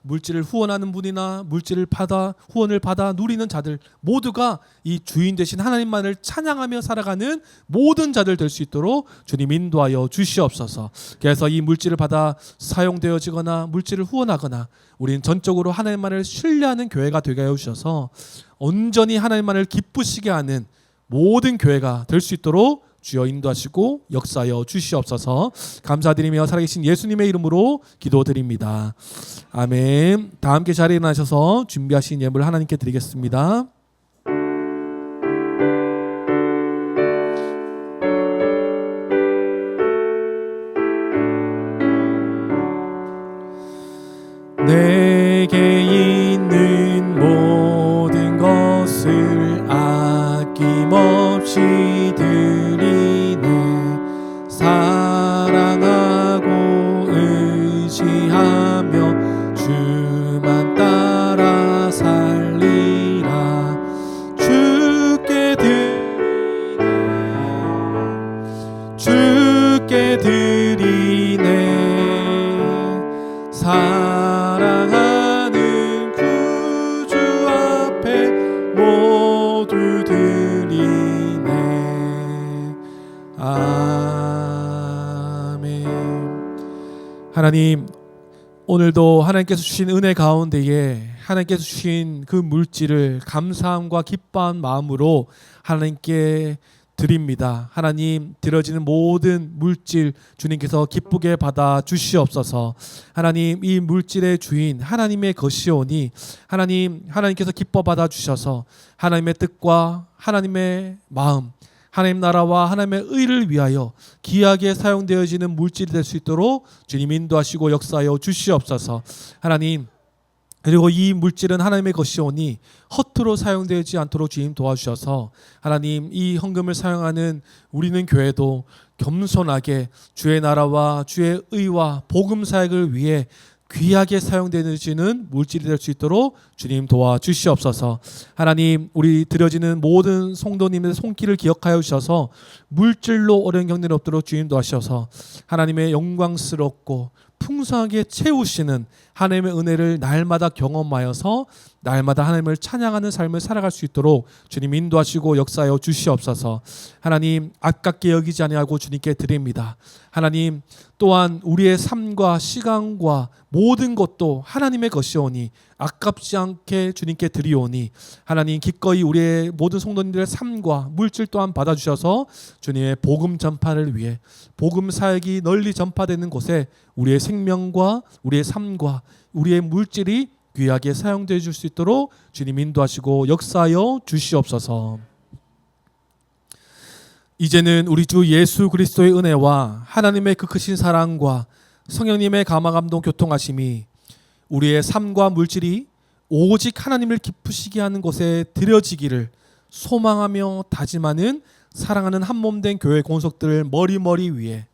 물질을 후원하는 분이나 후원을 받아 누리는 자들 모두가 이 주인 되신 하나님만을 찬양하며 살아가는 모든 자들 될 수 있도록 주님 인도하여 주시옵소서. 그래서 이 물질을 받아 사용되어지거나 물질을 후원하거나 우리는 전적으로 하나님만을 신뢰하는 교회가 되게 하여 주셔서 온전히 하나님만을 기쁘시게 하는 모든 교회가 될 수 있도록 주여 인도하시고 역사하여 주시옵소서. 감사드리며 살아계신 예수님의 이름으로 기도드립니다. 아멘. 다 함께 자리에 일어나셔서 준비하신 예물 하나님께 드리겠습니다. 내게 있는 모든 것을 아낌없이 드리네. 사랑하고 의지하며 주만 따라 살리라. 주께 드리네. 사랑하는 구주 앞에 모두 드리네. 아멘. 하나님, 오늘도 하나님께서 주신 은혜 가운데에 하나님께서 주신 그 물질을 감사함과 기뻐한 마음으로 하나님께 드립니다. 하나님, 드려지는 모든 물질 주님께서 기쁘게 받아 주시옵소서. 하나님, 이 물질의 주인 하나님의 것이오니 하나님께서 기뻐 받아 주셔서 하나님의 뜻과 하나님의 마음, 하나님 나라와 하나님의 의를 위하여 귀하게 사용되어지는 물질이 될 수 있도록 주님 인도하시고 역사하여 주시옵소서. 하나님, 그리고 이 물질은 하나님의 것이오니 허투루 사용되지 않도록 주님 도와주셔서 하나님, 이 헌금을 사용하는 우리는 교회도 겸손하게 주의 나라와 주의 의와 복음 사역을 위해 귀하게 사용되어지는 물질이 될 수 있도록 주님 도와주시옵소서. 하나님, 우리 드려지는 모든 성도님의 손길을 기억하여 주셔서 물질로 어려운 경륜이 없도록 주님 도와주셔서 하나님의 영광스럽고 풍성하게 채우시는 하나님의 은혜를 날마다 경험하여서 날마다 하나님을 찬양하는 삶을 살아갈 수 있도록 주님 인도하시고 역사하여 주시옵소서. 하나님, 아깝게 여기지 아니하고 주님께 드립니다. 하나님, 또한 우리의 삶과 시간과 모든 것도 하나님의 것이오니 아깝지 않게 주님께 드리오니 하나님, 기꺼이 우리의 모든 성도님들의 삶과 물질 또한 받아주셔서 주님의 복음 전파를 위해 복음 사역이 널리 전파되는 곳에 우리의 생명과 우리의 삶과 우리의 물질이 귀하게 사용되어 줄 수 있도록 주님 인도하시고 역사하여 주시옵소서. 이제는 우리 주 예수 그리스도의 은혜와 하나님의 그 크신 사랑과 성령님의 감화 감동 교통하심이 우리의 삶과 물질이 오직 하나님을 기쁘시게 하는 곳에 드려지기를 소망하며 다짐하는 사랑하는 한몸된 교회 공석들 머리머리 위에,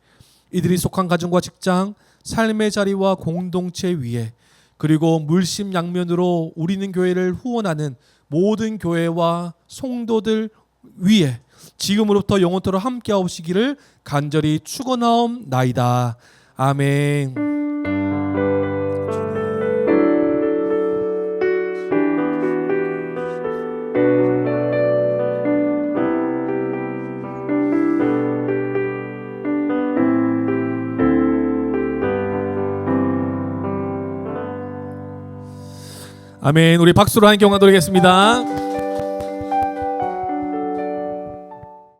이들이 속한 가정과 직장, 삶의 자리와 공동체 위에, 그리고 물심양면으로 우리는 교회를 후원하는 모든 교회와 성도들 위에 지금으로부터 영원토록 함께 하시기를 간절히 축원하옵나이다. 아멘. 아멘. 우리 박수로 함께 영광 돌리겠습니다.